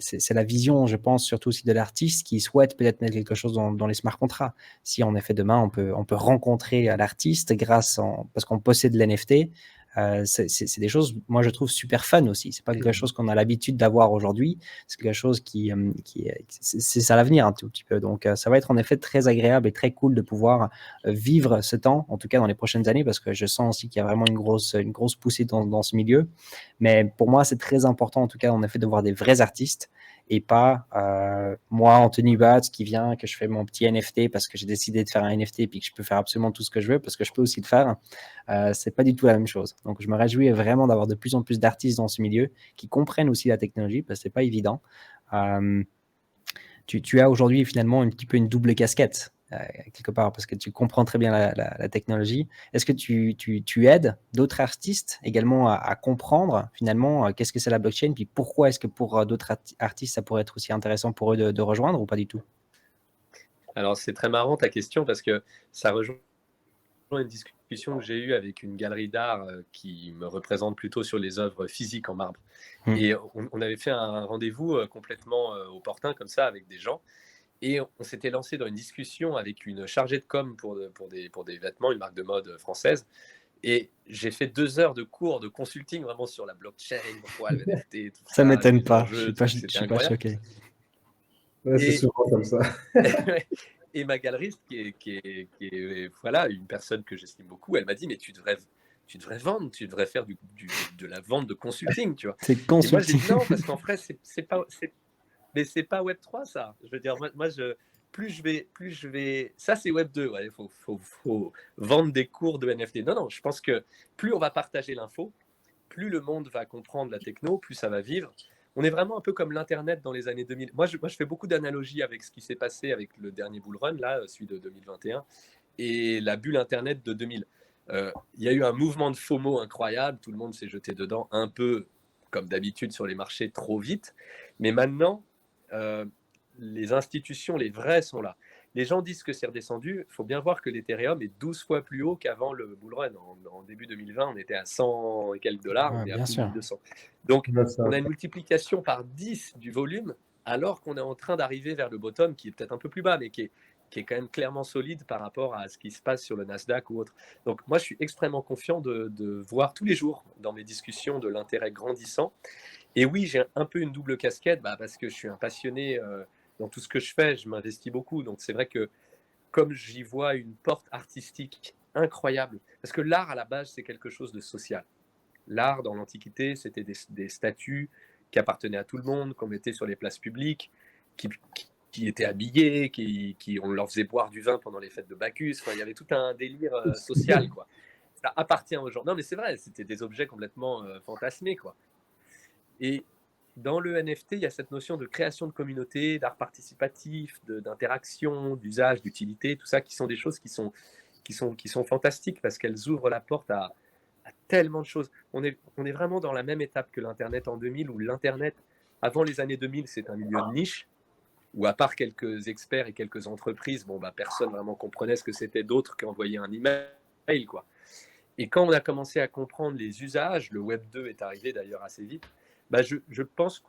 c'est la vision, je pense, surtout aussi de l'artiste qui souhaite peut-être mettre quelque chose dans les smart contrats. Si, en effet, demain, on peut rencontrer l'artiste parce qu'on possède l'NFT, c'est des choses, moi, je trouve super fun aussi. C'est pas quelque chose qu'on a l'habitude d'avoir aujourd'hui. C'est quelque chose c'est ça l'avenir un tout petit peu. Donc, ça va être en effet très agréable et très cool de pouvoir vivre ce temps, en tout cas dans les prochaines années, parce que je sens aussi qu'il y a vraiment une grosse poussée dans ce milieu. Mais pour moi, c'est très important, en tout cas, en effet, de voir des vrais artistes et pas moi, Anthony Batz, qui vient, que je fais mon petit NFT parce que j'ai décidé de faire un NFT et puis que je peux faire absolument tout ce que je veux parce que je peux aussi le faire. C'est pas du tout la même chose. Donc, je me réjouis vraiment d'avoir de plus en plus d'artistes dans ce milieu qui comprennent aussi la technologie parce que c'est pas évident. Tu as aujourd'hui finalement un petit peu une double casquette. Quelque part, parce que tu comprends très bien la technologie. Est-ce que tu aides d'autres artistes également à comprendre finalement qu'est-ce que c'est la blockchain, puis pourquoi est-ce que pour d'autres artistes, ça pourrait être aussi intéressant pour eux de rejoindre ou pas du tout? Alors, c'est très marrant ta question parce que ça rejoint une discussion que j'ai eue avec une galerie d'art qui me représente plutôt sur les œuvres physiques en marbre. Et on avait fait un rendez-vous complètement opportun comme ça avec des gens. Et on s'était lancé dans une discussion avec une chargée de com pour des vêtements, une marque de mode française. Et j'ai fait 2 heures de cours de consulting vraiment sur la blockchain, pourquoi le NFT, tout Ça ça, m'étonne les pas. enjeux, Je c'était suis pas incroyable. choqué. Ouais, c'est Et, souvent comme ça. et ma galeriste, qui est voilà, une personne que j'estime beaucoup, elle m'a dit, mais tu devrais vendre, tu devrais faire de la vente de consulting, tu vois. C'est Et moi, j'ai consulting. dit non, parce qu'en vrai, mais c'est pas Web3, ça. Je veux dire, moi plus je vais. Ça, c'est Web2. Ouais, faut vendre des cours de NFT. Non, je pense que plus on va partager l'info, plus le monde va comprendre la techno, plus ça va vivre. On est vraiment un peu comme l'Internet dans les années 2000. Moi, je fais beaucoup d'analogies avec ce qui s'est passé avec le dernier bull run, là, celui de 2021, et la bulle Internet de 2000. Il y a eu un mouvement de FOMO incroyable. Tout le monde s'est jeté dedans, un peu comme d'habitude sur les marchés, trop vite. Mais maintenant, les institutions, les vrais sont là. Les gens disent que c'est redescendu. Il faut bien voir que l'Ethereum est 12 fois plus haut qu'avant le bull run. En début 2020, on était à 100 et quelques dollars, on est à Bien plus de sûr. 1200. Donc, Ouais, ça, on a une multiplication par 10 du volume, alors qu'on est en train d'arriver vers le bottom, qui est peut-être un peu plus bas, mais qui est quand même clairement solide par rapport à ce qui se passe sur le Nasdaq ou autre. Donc moi, je suis extrêmement confiant de voir tous les jours dans mes discussions de l'intérêt grandissant. Et oui, j'ai un peu une double casquette, parce que je suis un passionné dans tout ce que je fais, je m'investis beaucoup. Donc c'est vrai que comme j'y vois une porte artistique incroyable, parce que l'art à la base, c'est quelque chose de social. L'art dans l'Antiquité, c'était des statues qui appartenaient à tout le monde, qu'on mettait sur les places publiques, qui étaient habillés, on leur faisait boire du vin pendant les fêtes de Bacchus. Enfin, il y avait tout un délire social, quoi. Ça appartient aux gens. Non, mais c'est vrai, c'était des objets complètement fantasmés, quoi. Et dans le NFT, il y a cette notion de création de communauté, d'art participatif, d'interaction, d'usage, d'utilité, tout ça, qui sont des choses qui sont fantastiques parce qu'elles ouvrent la porte à tellement de choses. On est vraiment dans la même étape que l'Internet en 2000, où l'Internet, avant les années 2000, c'est un milieu de niche, où à part quelques experts et quelques entreprises, personne vraiment comprenait ce que c'était d'autre qu'envoyer un email, quoi. Et quand on a commencé à comprendre les usages, le Web 2 est arrivé d'ailleurs assez vite, je pense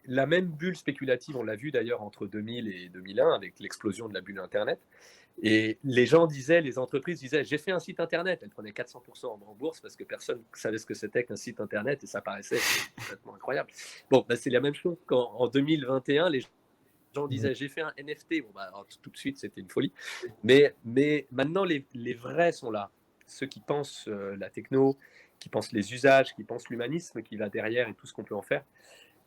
la même bulle spéculative, on l'a vu d'ailleurs entre 2000 et 2001 avec l'explosion de la bulle Internet. Et les entreprises disaient, j'ai fait un site Internet. Elles prenaient 400% en bourse parce que personne ne savait ce que c'était qu'un site Internet et ça paraissait complètement incroyable. Bon, c'est la même chose qu'en 2021, les gens disaient, j'ai fait un NFT. Alors, tout de suite, c'était une folie. Mais maintenant, les vrais sont là. Ceux qui pensent la techno, qui pensent les usages, qui pensent l'humanisme qui va derrière et tout ce qu'on peut en faire.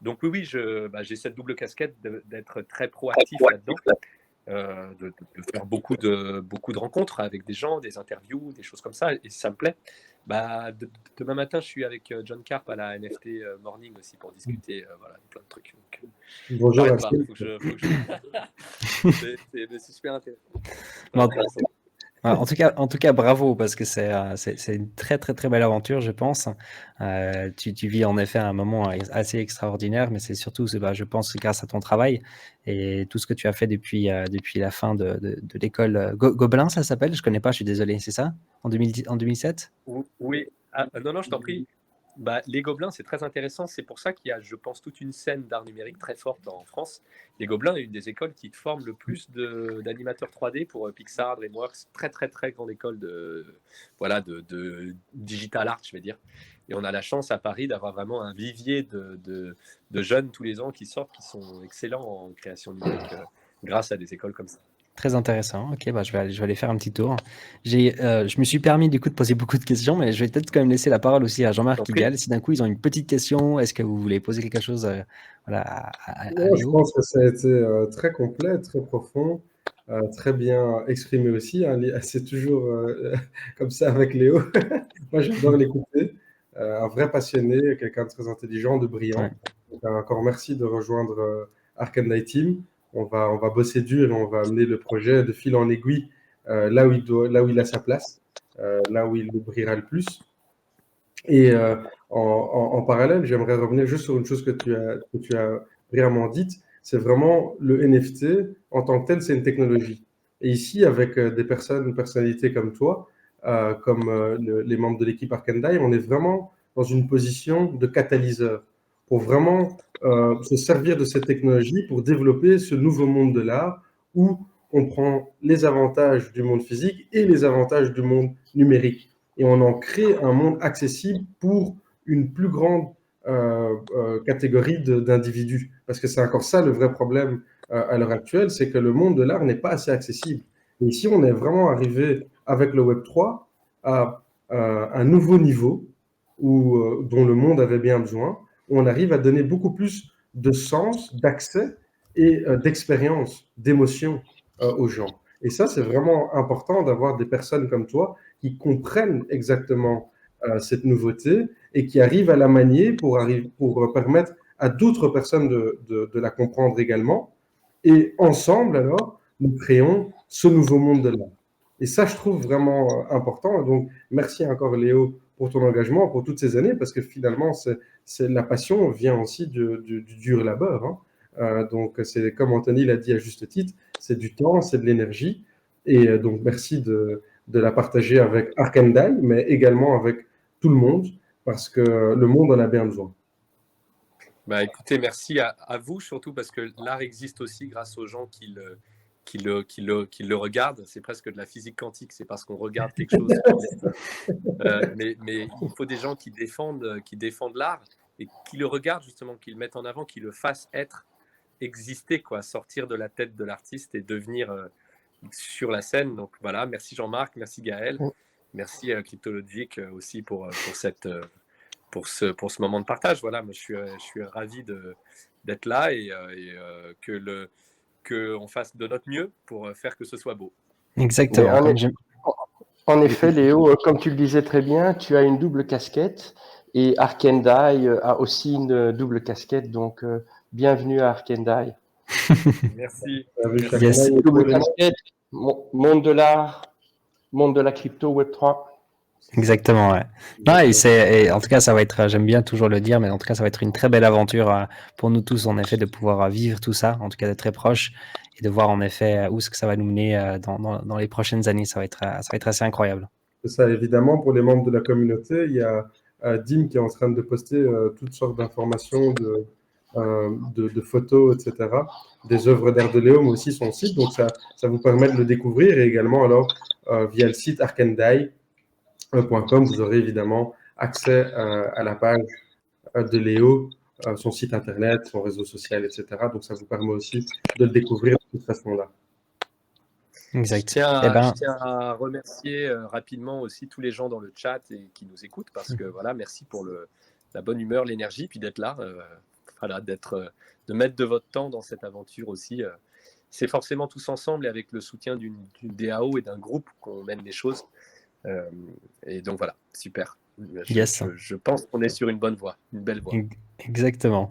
Donc oui, j'ai cette double casquette d'être très proactif là-dedans. de faire beaucoup de rencontres avec des gens, des interviews, des choses comme ça, et ça me plaît. Demain matin, je suis avec John Carp à la NFT Morning aussi pour discuter voilà, de plein de trucs. Donc, Bonjour j'arrête à pas, tous. faut que c'est super intéressant. Bon, Intéressant. ouais, en tout cas, bravo, parce que c'est une très, très, très belle aventure, je pense. Tu vis en effet un moment assez extraordinaire, mais c'est surtout, je pense, grâce à ton travail et tout ce que tu as fait depuis la fin de l'école Gobelin, ça s'appelle? Je connais pas, je suis désolé, c'est ça? En 2007? Oui, non, non, je t'en prie. Les Gobelins, c'est très intéressant. C'est pour ça qu'il y a, je pense, toute une scène d'art numérique très forte en France. Les Gobelins est une des écoles qui forme le plus d'animateurs 3D pour Pixar, DreamWorks. Très, très, très grande école voilà, de digital art, je vais dire. Et on a la chance à Paris d'avoir vraiment un vivier de jeunes tous les ans qui sortent, qui sont excellents en création numérique grâce à des écoles comme ça. Très intéressant. Ok, je vais aller faire un petit tour. Je me suis permis du coup de poser beaucoup de questions, mais je vais peut-être quand même laisser la parole aussi à Jean-Marc Kigal. Si d'un coup ils ont une petite question, est-ce que vous voulez poser quelque chose voilà, à Je Léo? pense que ça a été très complet, très profond, très bien exprimé aussi, hein. C'est toujours comme ça avec Léo. Moi, j'adore l'écouter. Un vrai passionné, quelqu'un de très intelligent, de brillant. Ouais. Donc, encore merci de rejoindre Arcane Team. On va bosser dur et on va amener le projet de fil en aiguille là où il a sa place, là où il brillera le plus. Et en parallèle, j'aimerais revenir juste sur une chose que tu as brièvement dite, c'est vraiment le NFT en tant que tel, c'est une technologie. Et ici, avec une personnalité comme toi, comme les membres de l'équipe Arkandai, on est vraiment dans une position de catalyseur pour vraiment se servir de cette technologie pour développer ce nouveau monde de l'art où on prend les avantages du monde physique et les avantages du monde numérique et on en crée un monde accessible pour une plus grande catégorie d'individus. Parce que c'est encore ça le vrai problème à l'heure actuelle, c'est que le monde de l'art n'est pas assez accessible. Et ici, on est vraiment arrivé avec le Web3 à un nouveau niveau dont le monde avait bien besoin, où on arrive à donner beaucoup plus de sens, d'accès et d'expérience, d'émotion aux gens. Et ça, c'est vraiment important d'avoir des personnes comme toi qui comprennent exactement cette nouveauté et qui arrivent à la manier pour permettre à d'autres personnes de la comprendre également. Et ensemble, alors, nous créons ce nouveau monde de l'art. Et ça, je trouve vraiment important. Donc, merci encore, Léo, pour ton engagement, pour toutes ces années, parce que finalement, la passion vient aussi du dur labeur, hein. Donc, c'est comme Anthony l'a dit à juste titre, c'est du temps, c'est de l'énergie. Et donc, merci de la partager avec Arkandai, mais également avec tout le monde, parce que le monde en a bien besoin. Écoutez, merci à vous, surtout parce que l'art existe aussi grâce aux gens qui le regardent. C'est presque de la physique quantique, c'est parce qu'on regarde quelque chose. Mais il faut des gens qui défendent l'art et qui le regardent justement, qui le mettent en avant, qui le fassent exister, quoi, sortir de la tête de l'artiste et devenir sur la scène. Donc voilà, merci Jean-Marc, merci Gaël, merci Cryptologic aussi pour ce moment de partage. Voilà, moi je suis ravi d'être là et qu'on fasse de notre mieux pour faire que ce soit beau. Exactement. En effet, Léo, comme tu le disais très bien, tu as une double casquette et Arkandai a aussi une double casquette. Donc, bienvenue à Arkandai. Merci. Yes. Double casquette, monde de l'art, monde de la crypto, Web3. Exactement, ouais. Non, et en tout cas, ça va être, j'aime bien toujours le dire, mais en tout cas, ça va être une très belle aventure pour nous tous, en effet, de pouvoir vivre tout ça, en tout cas d'être très proche et de voir en effet où ce que ça va nous mener dans les prochaines années. Ça va être assez incroyable. C'est ça, évidemment, pour les membres de la communauté, il y a Dim qui est en train de poster toutes sortes d'informations, de photos, etc., des œuvres d'art de Léo, mais aussi son site. Donc, ça vous permet de le découvrir. Et également, alors, via le site arkandai.com, vous aurez évidemment accès à la page de Léo, son site internet, son réseau social, etc. Donc, ça vous permet aussi de le découvrir de cette façon-là. Exact. Je tiens à remercier rapidement aussi tous les gens dans le chat et qui nous écoutent parce que voilà, merci pour la bonne humeur, l'énergie, puis d'être là, voilà, de mettre de votre temps dans cette aventure aussi. c'est forcément tous ensemble et avec le soutien d'une DAO et d'un groupe qu'on mène les choses. Et donc voilà, super. Yes. Je pense qu'on est sur une bonne voie, une belle voie. Exactement.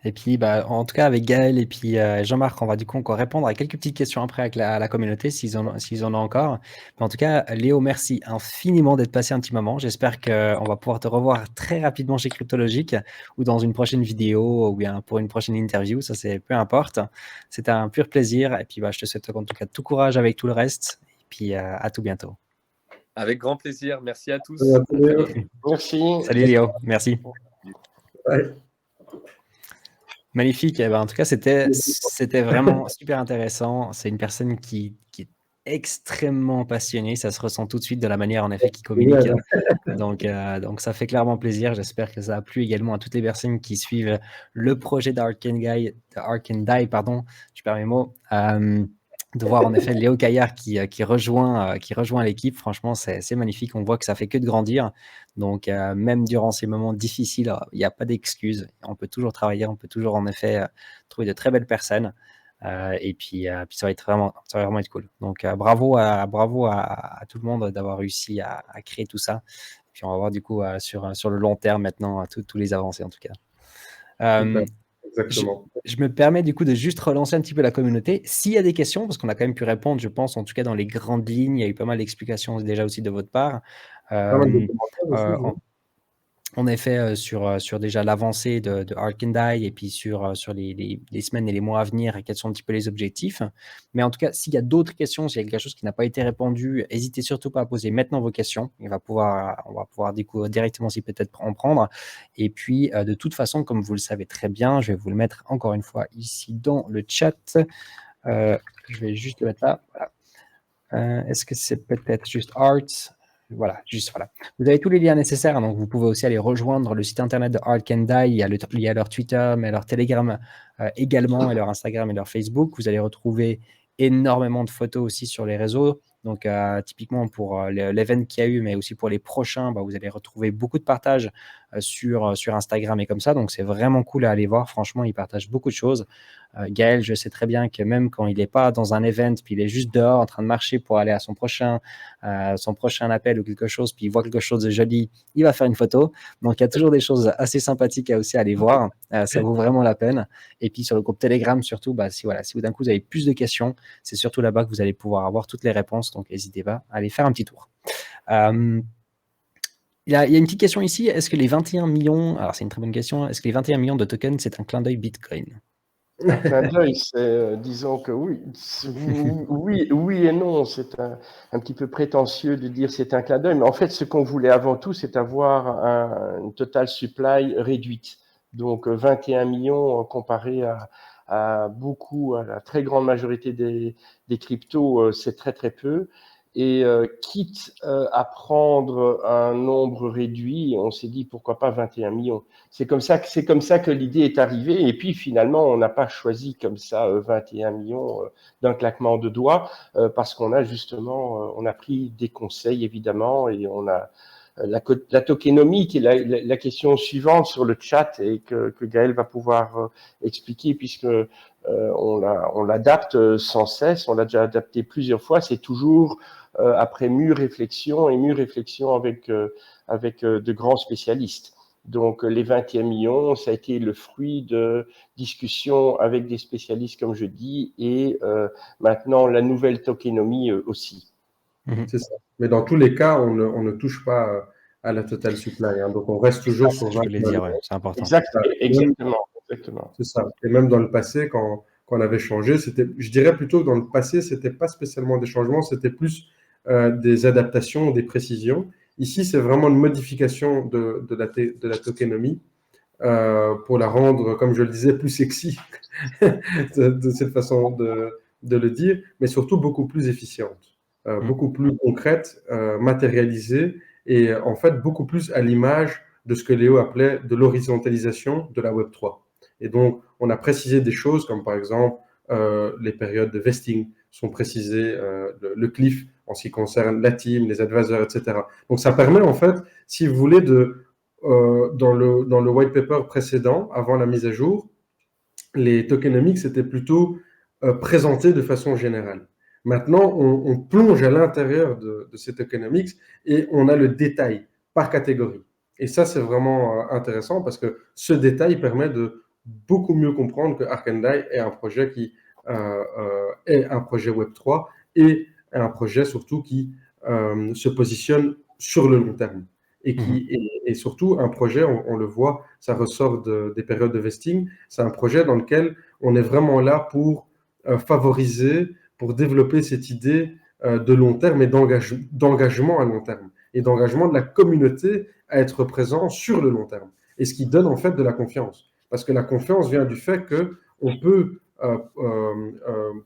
Et puis, en tout cas, avec Gaël et puis Jean-Marc, on va du coup encore répondre à quelques petites questions après avec la communauté, s'ils en ont encore. Mais en tout cas, Léo, merci infiniment d'être passé un petit moment. J'espère qu'on va pouvoir te revoir très rapidement chez Cryptologique ou dans une prochaine vidéo ou bien pour une prochaine interview. Ça, c'est peu importe. C'était un pur plaisir. Et puis, je te souhaite en tout cas tout courage avec tout le reste. Et puis, à tout bientôt. Avec grand plaisir. Merci à tous. Merci. Salut Léo. Merci. Ouais. Magnifique. En tout cas, c'était vraiment super intéressant. C'est une personne qui est extrêmement passionnée. Ça se ressent tout de suite de la manière, en effet, qu'il communique. Donc, ça fait clairement plaisir. J'espère que ça a plu également à toutes les personnes qui suivent le projet d'Ark and Die, pardon, je perds mes mots. De voir en effet Léo Caillard qui rejoint l'équipe, franchement, c'est magnifique. On voit que ça fait que de grandir. Donc, même durant ces moments difficiles, il n'y a pas d'excuses. On peut toujours travailler, on peut toujours en effet trouver de très belles personnes. Et puis ça va vraiment être cool. Donc, bravo à tout le monde d'avoir réussi à créer tout ça. Et puis, on va voir du coup sur le long terme maintenant tous les avancées en tout cas. Exactement. Je me permets du coup de juste relancer un petit peu la communauté. S'il y a des questions, parce qu'on a quand même pu répondre, je pense, en tout cas dans les grandes lignes, il y a eu pas mal d'explications déjà aussi de votre part. En effet, sur déjà l'avancée de Ark and Die et puis sur les semaines et les mois à venir, quels sont un petit peu les objectifs. Mais en tout cas, s'il y a d'autres questions, s'il y a quelque chose qui n'a pas été répondu, n'hésitez surtout pas à poser maintenant vos questions. On va pouvoir directement si peut-être en prendre. Et puis, de toute façon, comme vous le savez très bien, je vais vous le mettre encore une fois ici dans le chat. Je vais juste le mettre là. Voilà. Est-ce que c'est peut-être juste Art? Voilà. Vous avez tous les liens nécessaires, donc vous pouvez aussi aller rejoindre le site internet de Ark and Die. Il y a leur Twitter, mais leur Telegram également, et leur Instagram et leur Facebook. Vous allez retrouver énormément de photos aussi sur les réseaux. Donc, typiquement pour l'event qu'il y a eu, mais aussi pour les prochains, vous allez retrouver beaucoup de partages sur Instagram et comme ça. Donc, c'est vraiment cool à aller voir. Franchement, ils partagent beaucoup de choses. Gaël, je sais très bien que même quand il n'est pas dans un event, puis il est juste dehors en train de marcher pour aller à son prochain appel ou quelque chose, puis il voit quelque chose de joli, il va faire une photo. Donc, il y a toujours des choses assez sympathiques à aussi aller voir. Ça vaut vraiment la peine. Et puis, sur le groupe Telegram, surtout, si d'un coup vous avez plus de questions, c'est surtout là-bas que vous allez pouvoir avoir toutes les réponses. Donc, n'hésitez pas à aller faire un petit tour. Il y a une petite question ici. Est-ce que les 21 millions, alors c'est une très bonne question, est-ce que les 21 millions de tokens, c'est un clin d'œil Bitcoin? Un clin d'œil, disons que oui. Oui et non. C'est un petit peu prétentieux de dire c'est un clin d'œil, mais en fait, ce qu'on voulait avant tout, c'est avoir une total supply réduite. Donc 21 millions comparé à la très grande majorité des cryptos, c'est très très peu. Et quitte à prendre un nombre réduit, on s'est dit pourquoi pas 21 millions. C'est comme ça que l'idée est arrivée. Et puis finalement, on n'a pas choisi comme ça 21 millions d'un claquement de doigts parce qu'on a justement, on a pris des conseils évidemment et on a la tokenomie qui est la question suivante sur le chat et que Gaël va pouvoir expliquer puisque on l'adapte sans cesse. On l'a déjà adapté plusieurs fois. C'est toujours après mûre réflexion avec de grands spécialistes. Donc, les 21 millions, ça a été le fruit de discussions avec des spécialistes, comme je dis, et maintenant la nouvelle tokenomie aussi. C'est ça. Mais dans tous les cas, on ne touche pas à la total supply. Hein. Donc, on reste toujours sur 20 millions. C'est important. Exactement. C'est ça. Et même dans le passé, quand on avait changé, je dirais plutôt que dans le passé, ce n'était pas spécialement des changements, c'était plus des adaptations, des précisions. Ici, c'est vraiment une modification de la tokenomie pour la rendre, comme je le disais, plus sexy de cette façon de le dire, mais surtout beaucoup plus efficiente, beaucoup plus concrète, matérialisée et en fait beaucoup plus à l'image de ce que Léo appelait de l'horizontalisation de la Web3. Et donc, on a précisé des choses comme par exemple les périodes de vesting sont précisées, le cliff en ce qui concerne la team, les advisors, etc. Donc, ça permet en fait, si vous voulez, dans le white paper précédent, avant la mise à jour, les tokenomics, c'était plutôt présentés de façon générale. Maintenant, on plonge à l'intérieur de ces tokenomics et on a le détail par catégorie. Et ça, c'est vraiment intéressant parce que ce détail permet de beaucoup mieux comprendre que Arcandai est un projet qui est un projet Web3 et un projet surtout qui se positionne sur le long terme. Et qui est surtout un projet, on le voit, ça ressort des périodes de vesting, c'est un projet dans lequel on est vraiment là pour favoriser, pour développer cette idée de long terme et d'engagement à long terme et d'engagement de la communauté à être présent sur le long terme. Et ce qui donne en fait de la confiance. Parce que la confiance vient du fait qu'on peut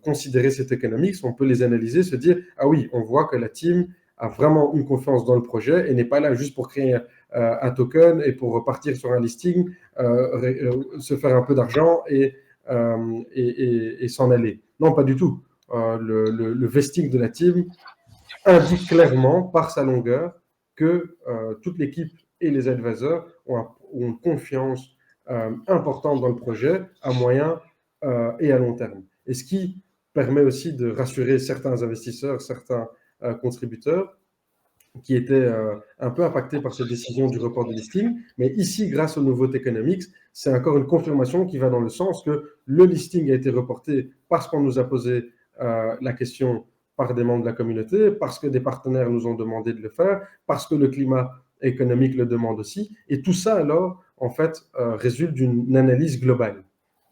considérer ces tokenomics, on peut les analyser, se dire, ah oui, on voit que la team a vraiment une confiance dans le projet et n'est pas là juste pour créer un token et pour repartir sur un listing, se faire un peu d'argent et s'en aller. Non, pas du tout. Le vesting de la team indique clairement par sa longueur que toute l'équipe et les advisors ont une confiance importante dans le projet à moyen et à long terme. Et ce qui permet aussi de rassurer certains investisseurs, certains contributeurs qui étaient un peu impactés par cette décision du report de listing. Mais ici, grâce au nouveau Tokenomics, c'est encore une confirmation qui va dans le sens que le listing a été reporté parce qu'on nous a posé la question par des membres de la communauté, parce que des partenaires nous ont demandé de le faire, parce que le climat économique le demande aussi. Et tout ça, alors, en fait, résulte d'une analyse globale.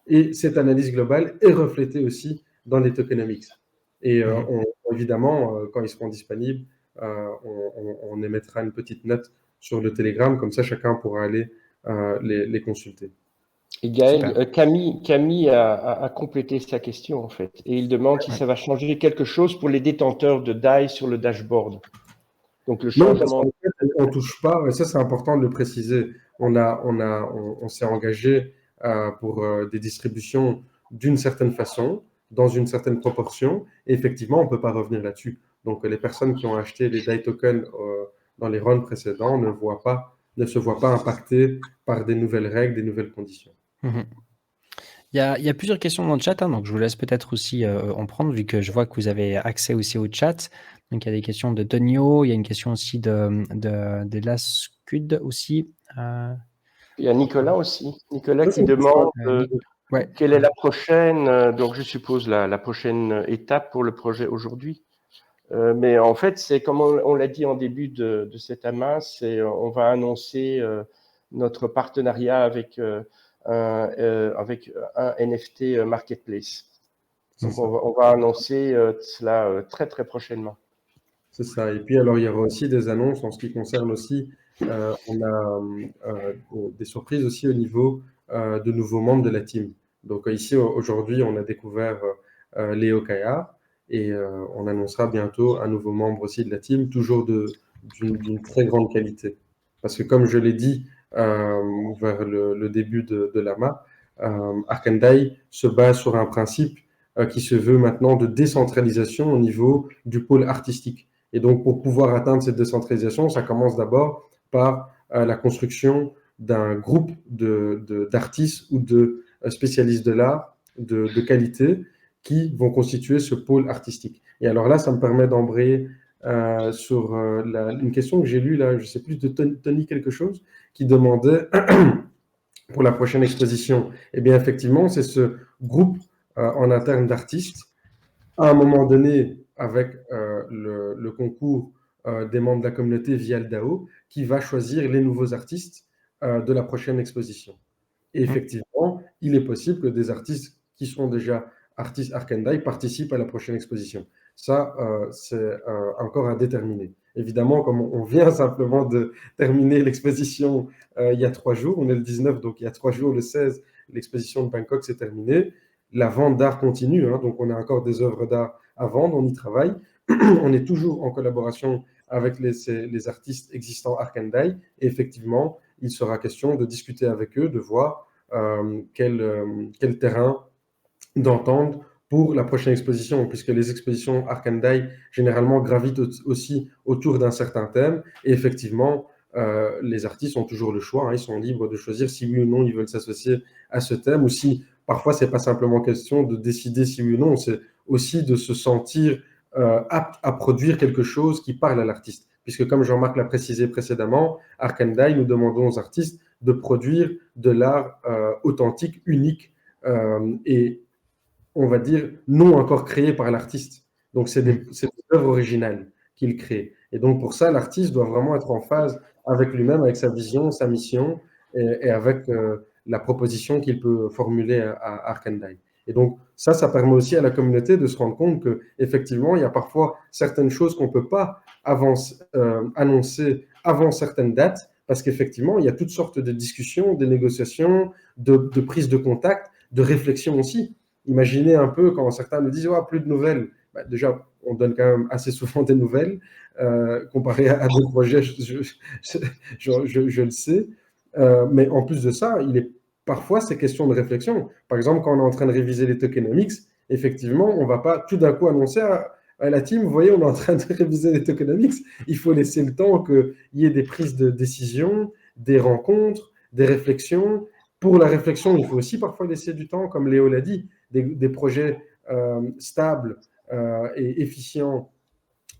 Et cette analyse globale est reflétée aussi dans les tokenomics. Et évidemment, quand ils seront disponibles, on émettra une petite note sur le Telegram, comme ça chacun pourra aller les consulter. Et Gaël, Camille a complété sa question en fait, et il demande si ça va changer quelque chose pour les détenteurs de DAI sur le dashboard. Donc le changement. Non, on ne touche pas, et ça c'est important de le préciser. On s'est engagé pour des distributions d'une certaine façon, dans une certaine proportion, et effectivement on ne peut pas revenir là-dessus. Donc les personnes qui ont acheté les DAI tokens dans les runs précédents ne se voient pas impactées par des nouvelles règles, des nouvelles conditions. Il y a plusieurs questions dans le chat, donc je vous laisse peut-être aussi en prendre, vu que je vois que vous avez accès aussi au chat. Donc, il y a des questions de Tonio, il y a une question aussi de Lascud aussi. Il y a Nicolas aussi. Nicolas qui demande quelle est la prochaine, donc je suppose la prochaine étape pour le projet aujourd'hui. Mais en fait, c'est comme on l'a dit en début de cette amas, on va annoncer notre partenariat avec un NFT marketplace. Donc, on va annoncer cela très, très prochainement. C'est ça. Et puis, alors, il y aura aussi des annonces en ce qui concerne aussi, on a des surprises aussi au niveau de nouveaux membres de la team. Donc, ici, aujourd'hui, on a découvert Léo Caillard et on annoncera bientôt un nouveau membre aussi de la team, toujours d'une très grande qualité. Parce que, comme je l'ai dit vers le début de l'AMA, Arcandai se base sur un principe qui se veut maintenant de décentralisation au niveau du pôle artistique. Et donc, pour pouvoir atteindre cette décentralisation, ça commence d'abord par la construction d'un groupe d'artistes ou de spécialistes de l'art de qualité qui vont constituer ce pôle artistique. Et alors là, ça me permet d'embrayer sur une question que j'ai lue, là, je ne sais plus, de Tony quelque chose, qui demandait pour la prochaine exposition. Eh bien, effectivement, c'est ce groupe en interne d'artistes, à un moment donné, avec le concours des membres de la communauté via le DAO, qui va choisir les nouveaux artistes de la prochaine exposition. Et effectivement, il est possible que des artistes qui sont déjà artistes Arcandai participent à la prochaine exposition. Ça, c'est encore à déterminer. Évidemment, comme on vient simplement de terminer l'exposition il y a 3 jours, on est le 19, donc il y a 3 jours, le 16, l'exposition de Bangkok s'est terminée. La vente d'art continue, hein, donc on a encore des œuvres d'art à vendre, on y travaille. On est toujours en collaboration avec les artistes existants Arcandai. Et effectivement, il sera question de discuter avec eux, de voir quel terrain d'entendre pour la prochaine exposition, puisque les expositions Arcandai généralement gravitent aussi autour d'un certain thème. Et effectivement, les artistes ont toujours le choix, hein, ils sont libres de choisir si oui ou non ils veulent s'associer à ce thème, ou si parfois, ce n'est pas simplement question de décider si oui ou non, c'est aussi de se sentir apte à produire quelque chose qui parle à l'artiste. Puisque comme Jean-Marc l'a précisé précédemment, Arkandai, nous demandons aux artistes de produire de l'art authentique, unique et, on va dire, non encore créé par l'artiste. Donc, c'est des œuvres originales qu'il crée. Et donc, pour ça, l'artiste doit vraiment être en phase avec lui-même, avec sa vision, sa mission et avec la proposition qu'il peut formuler à Arkandai. Et donc, ça permet aussi à la communauté de se rendre compte qu'effectivement, il y a parfois certaines choses qu'on ne peut pas annoncer avant certaines dates, parce qu'effectivement, il y a toutes sortes de discussions, de négociations, de prise de contact, de réflexion aussi. Imaginez un peu quand certains nous disent oh, plus de nouvelles. Bah, déjà, on donne quand même assez souvent des nouvelles, comparé à d'autres projets, je le sais. Mais en plus de ça, parfois, c'est question de réflexion. Par exemple, quand on est en train de réviser les tokenomics, effectivement, on ne va pas tout d'un coup annoncer à la team, vous voyez, on est en train de réviser les tokenomics. Il faut laisser le temps qu'il y ait des prises de décision, des rencontres, des réflexions. Pour la réflexion, il faut aussi parfois laisser du temps, comme Léo l'a dit, des projets stables et efficients,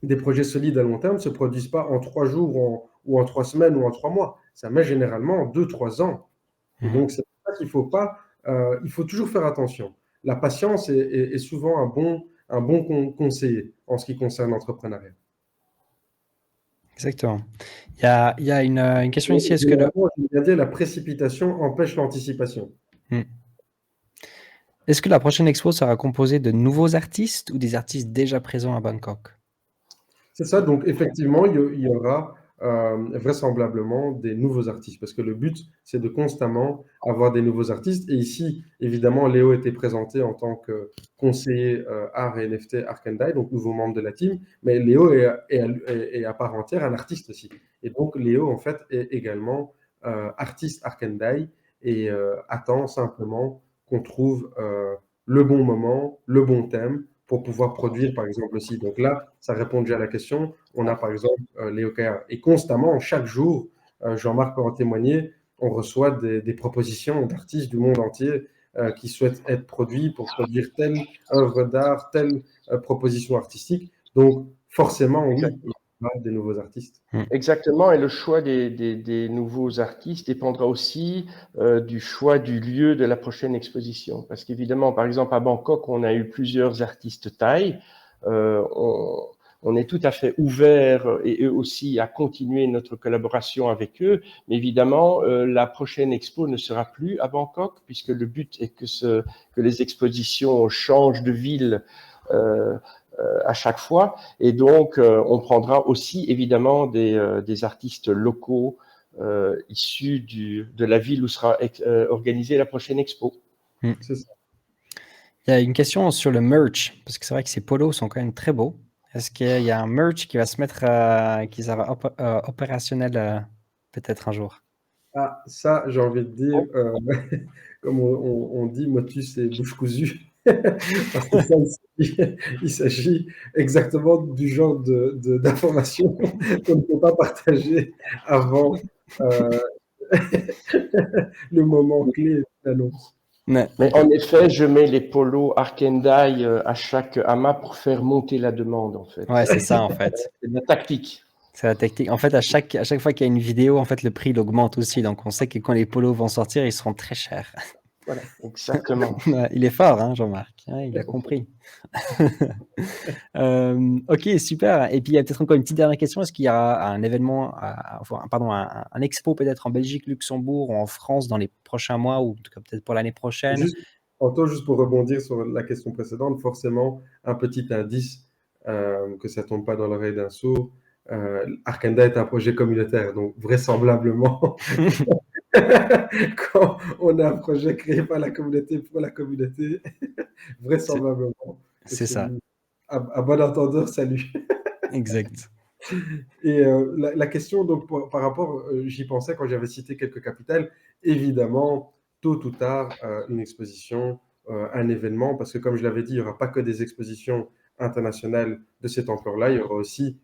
des projets solides à long terme ne se produisent pas en 3 jours ou en 3 semaines ou en 3 mois. Ça met généralement 2-3 ans. Et donc, c'est pour ça qu'il faut pas, il faut toujours faire attention. La patience est souvent un bon conseiller en ce qui concerne l'entrepreneuriat. Exactement. Il y a une question ici. Est-ce que la précipitation empêche l'anticipation. Est-ce que la prochaine expo sera composée de nouveaux artistes ou des artistes déjà présents à Bangkok? C'est ça, donc effectivement, il y aura vraisemblablement des nouveaux artistes, parce que le but, c'est de constamment avoir des nouveaux artistes. Et ici, évidemment, Léo était présenté en tant que conseiller art et NFT Arkandai, donc nouveau membre de la team, mais Léo est à part entière un artiste aussi. Et donc, Léo, en fait, est également artiste Arkandai et attend simplement qu'on trouve le bon moment, le bon thème, pour pouvoir produire, par exemple, aussi. Donc là, ça répond déjà à la question. On a, par exemple, Léo Kaya. Et constamment, chaque jour, Jean-Marc peut en témoigner, on reçoit des propositions d'artistes du monde entier qui souhaitent être produits pour produire telle œuvre d'art, telle proposition artistique. Donc, forcément, oui, il y aura des nouveaux artistes. Exactement, et le choix des nouveaux artistes dépendra aussi du choix du lieu de la prochaine exposition. Parce qu'évidemment, par exemple, à Bangkok, on a eu plusieurs artistes thaïs. On est tout à fait ouvert et eux aussi à continuer notre collaboration avec eux. Mais évidemment, la prochaine expo ne sera plus à Bangkok, puisque le but est que les expositions changent de ville à chaque fois. Et donc, on prendra aussi évidemment des artistes locaux issus de la ville où sera organisée la prochaine expo. C'est ça. Il y a une question sur le merch, parce que c'est vrai que ces polos sont quand même très beaux. Est-ce qu'il y a un merch qui va se mettre, qui sera opérationnel peut-être un jour? Ah, ça, j'ai envie de dire, comme on dit, motus et bouche cousue. Parce que ça, il s'agit exactement du genre d'informations qu'on ne peut pas partager avant le moment clé de l'annonce. Mais en effet, je mets les polos Arkandai à chaque amas pour faire monter la demande, en fait. Ouais, c'est ça, en fait. C'est la tactique. C'est la technique. En fait, à chaque fois qu'il y a une vidéo, en fait, le prix il augmente aussi. Donc, on sait que quand les polos vont sortir, ils seront très chers. Voilà, exactement. Il est fort, hein, Jean-Marc. Il a compris. Ok, super. Et puis, il y a peut-être encore une petite dernière question. Est-ce qu'il y aura un événement, un expo peut-être en Belgique, Luxembourg ou en France dans les prochains mois ou en tout cas peut-être pour l'année prochaine? Juste pour rebondir sur la question précédente, forcément, un petit indice, que ça ne tombe pas dans l'oreille d'un sourd. Arkandai est un projet communautaire, donc vraisemblablement, quand on a un projet créé par la communauté pour la communauté, vraisemblablement. C'est ça. À bon entendeur, salut. Exact. Et la question, donc, par rapport, j'y pensais quand j'avais cité quelques capitales, évidemment, tôt ou tard, une exposition, un événement, parce que comme je l'avais dit, il n'y aura pas que des expositions internationales de cette ampleur-là, il y aura aussi,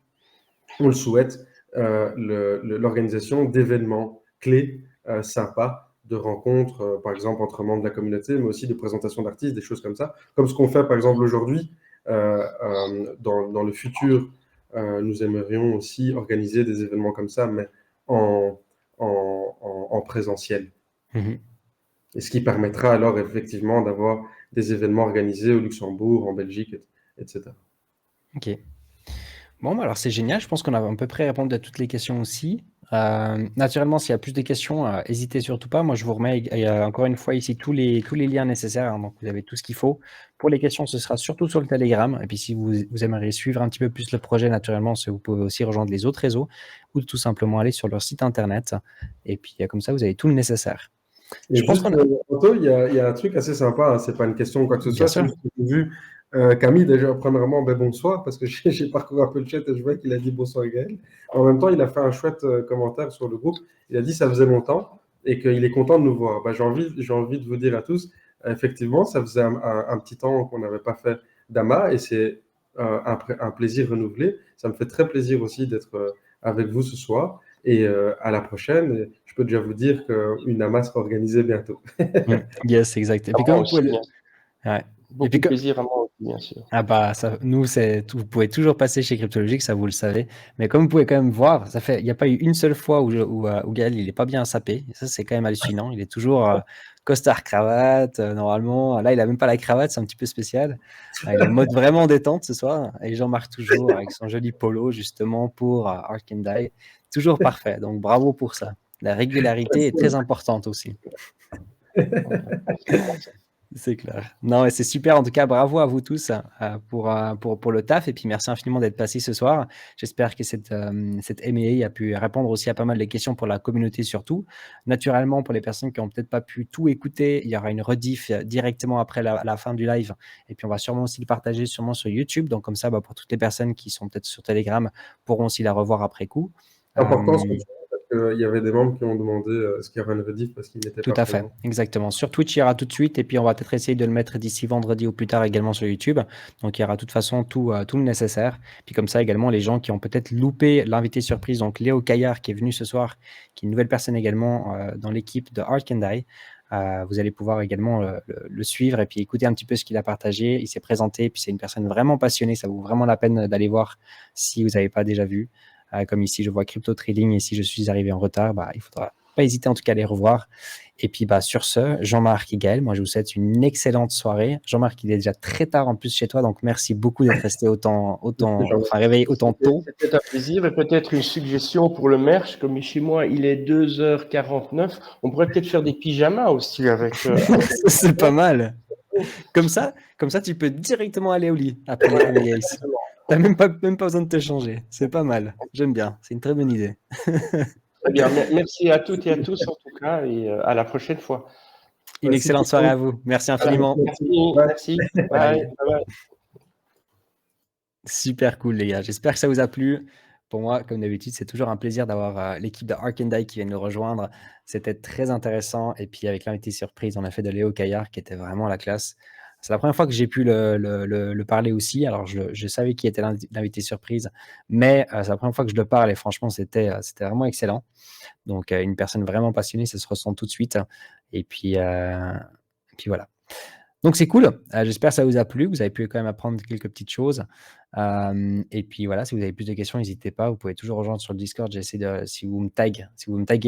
on le souhaite, l'organisation d'événements clés sympas. de rencontres, par exemple, entre membres de la communauté, mais aussi de présentations d'artistes, des choses comme ça. Comme ce qu'on fait, par exemple, aujourd'hui, dans le futur, nous aimerions aussi organiser des événements comme ça, mais en présentiel. Et ce qui permettra alors effectivement d'avoir des événements organisés au Luxembourg, en Belgique, etc. Ok. Bon, alors c'est génial. Je pense qu'on a à peu près répondu à toutes les questions aussi. Naturellement, s'il y a plus de questions, n'hésitez surtout pas. Moi, je vous remets encore une fois ici tous les liens nécessaires. Hein, donc, vous avez tout ce qu'il faut. Pour les questions, ce sera surtout sur le Telegram. Et puis, si vous aimeriez suivre un petit peu plus le projet, naturellement, vous pouvez aussi rejoindre les autres réseaux ou tout simplement aller sur leur site internet. Et puis, comme ça, vous avez tout le nécessaire. Et juste, Anto, il y a un truc assez sympa. Hein, c'est pas une question ou quoi que ce soit. C'est juste que j'ai vu Camille, déjà, premièrement, bonsoir, parce que j'ai parcouru un peu le chat et je vois qu'il a dit bonsoir Gaël. En même temps, il a fait un chouette commentaire sur le groupe. Il a dit ça faisait longtemps et qu'il est content de nous voir. J'ai envie de vous dire à tous, effectivement, ça faisait un petit temps qu'on n'avait pas fait d'AMA et c'est un plaisir renouvelé. Ça me fait très plaisir aussi d'être avec vous ce soir. Et à la prochaine, je peux déjà vous dire qu'une AMA sera organisée bientôt. Yes, exact. Et puis comme vous pouvez... Ouais. Beaucoup de plaisir à moi aussi, bien sûr. Ah bah, nous, vous pouvez toujours passer chez Cryptologique, ça vous le savez. Mais comme vous pouvez quand même voir, il n'y a pas eu une seule fois où Gaël, il n'est pas bien sapé. Et ça, c'est quand même hallucinant. Il est toujours costard cravate, normalement. Là, il n'a même pas la cravate, c'est un petit peu spécial. Il est en mode vraiment détente ce soir. Et Jean-Marc toujours avec son joli polo, justement, pour Ark and Die. Toujours parfait. Donc, bravo pour ça. La régularité est très importante aussi. C'est clair. Non, c'est super. En tout cas, bravo à vous tous pour le taf. Et puis, merci infiniment d'être passé ce soir. J'espère que cette MA a pu répondre aussi à pas mal de questions pour la communauté surtout. Naturellement, pour les personnes qui n'ont peut-être pas pu tout écouter, il y aura une rediff directement après la fin du live. Et puis, on va sûrement aussi le partager sûrement sur YouTube. Donc, comme ça, pour toutes les personnes qui sont peut-être sur Telegram, pourront aussi la revoir après coup. Important, il y avait des membres qui ont demandé ce qu'il y avait une rediff parce qu'ils n'étaient pas Tout à fait, exactement. Sur Twitch, il y aura tout de suite et puis on va peut-être essayer de le mettre d'ici vendredi ou plus tard également sur YouTube. Donc, il y aura de toute façon tout le nécessaire. Puis comme ça, également, les gens qui ont peut-être loupé l'invité surprise, donc Léo Caillard qui est venu ce soir, qui est une nouvelle personne également dans l'équipe de Ark and Die, vous allez pouvoir également le suivre et puis écouter un petit peu ce qu'il a partagé. Il s'est présenté, puis c'est une personne vraiment passionnée. Ça vaut vraiment la peine d'aller voir si vous n'avez pas déjà vu. Comme ici, je vois Crypto Trading et si je suis arrivé en retard, il faudra pas hésiter en tout cas à les revoir. Et puis sur ce, Jean-Marc et Gaël, moi je vous souhaite une excellente soirée. Jean-Marc, il est déjà très tard en plus chez toi, donc merci beaucoup d'être resté réveillé autant tôt. C'était un plaisir et peut-être une suggestion pour le merch, comme chez moi il est 2h49, on pourrait peut-être faire des pyjamas aussi avec. C'est pas mal. Comme ça, tu peux directement aller au lit après les MAs. T'as même pas besoin de te changer. C'est pas mal. J'aime bien. C'est une très bonne idée. Très bien. Merci à toutes et à tous en tout cas et à la prochaine fois. Une excellente soirée à vous. Merci infiniment. Merci. Bye. Bye. Super cool les gars. J'espère que ça vous a plu. Pour moi, comme d'habitude, c'est toujours un plaisir d'avoir l'équipe de Ark and Die qui vient nous rejoindre. C'était très intéressant. Et puis avec l'invité surprise, on a fait de Léo Caillard qui était vraiment la classe. C'est la première fois que j'ai pu le parler aussi. Alors, je savais qui était l'invité surprise, mais c'est la première fois que je le parle et franchement, c'était vraiment excellent. Donc, une personne vraiment passionnée, ça se ressent tout de suite. Et puis voilà. Donc, c'est cool. J'espère que ça vous a plu. Vous avez pu quand même apprendre quelques petites choses. Et puis voilà, si vous avez plus de questions, n'hésitez pas. Vous pouvez toujours rejoindre sur le Discord. J'essaie si vous me taguez,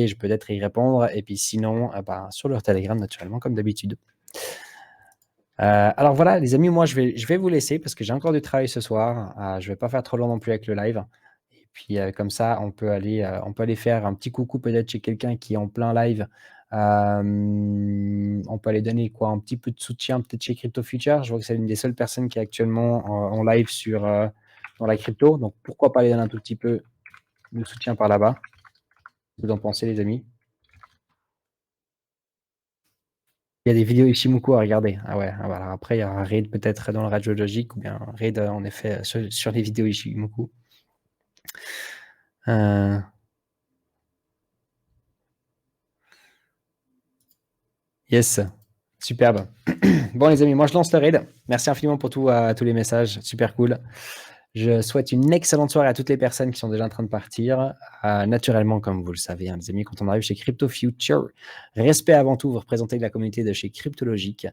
je peux peut-être y répondre. Et puis sinon, sur leur Telegram, naturellement, comme d'habitude. Alors voilà, les amis, moi, je vais vous laisser parce que j'ai encore du travail ce soir. Je ne vais pas faire trop long non plus avec le live. Et puis, comme ça, on peut aller faire un petit coucou peut-être chez quelqu'un qui est en plein live. On peut aller donner un petit peu de soutien peut-être chez Crypto Future. Je vois que c'est l'une des seules personnes qui est actuellement en live dans la crypto. Donc, pourquoi pas aller donner un tout petit peu de soutien par là-bas? Vous en pensez, les amis? Il y a des vidéos Ishimoku à regarder. Ah ouais, voilà. Après, il y a un raid peut-être dans le Radio Logique ou bien un raid en effet sur les vidéos Ishimoku. Yes, superbe. Bon les amis, moi je lance le raid. Merci infiniment pour tous les messages, super cool. Je souhaite une excellente soirée à toutes les personnes qui sont déjà en train de partir. Naturellement, comme vous le savez, hein, les amis, quand on arrive chez Crypto Future, respect avant tout, vous représentez la communauté de chez Cryptologique.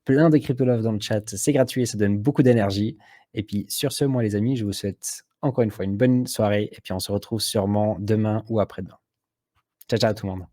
Plein de crypto-love dans le chat, c'est gratuit et ça donne beaucoup d'énergie. Et puis sur ce, moi les amis, je vous souhaite encore une fois une bonne soirée et puis on se retrouve sûrement demain ou après-demain. Ciao, ciao tout le monde.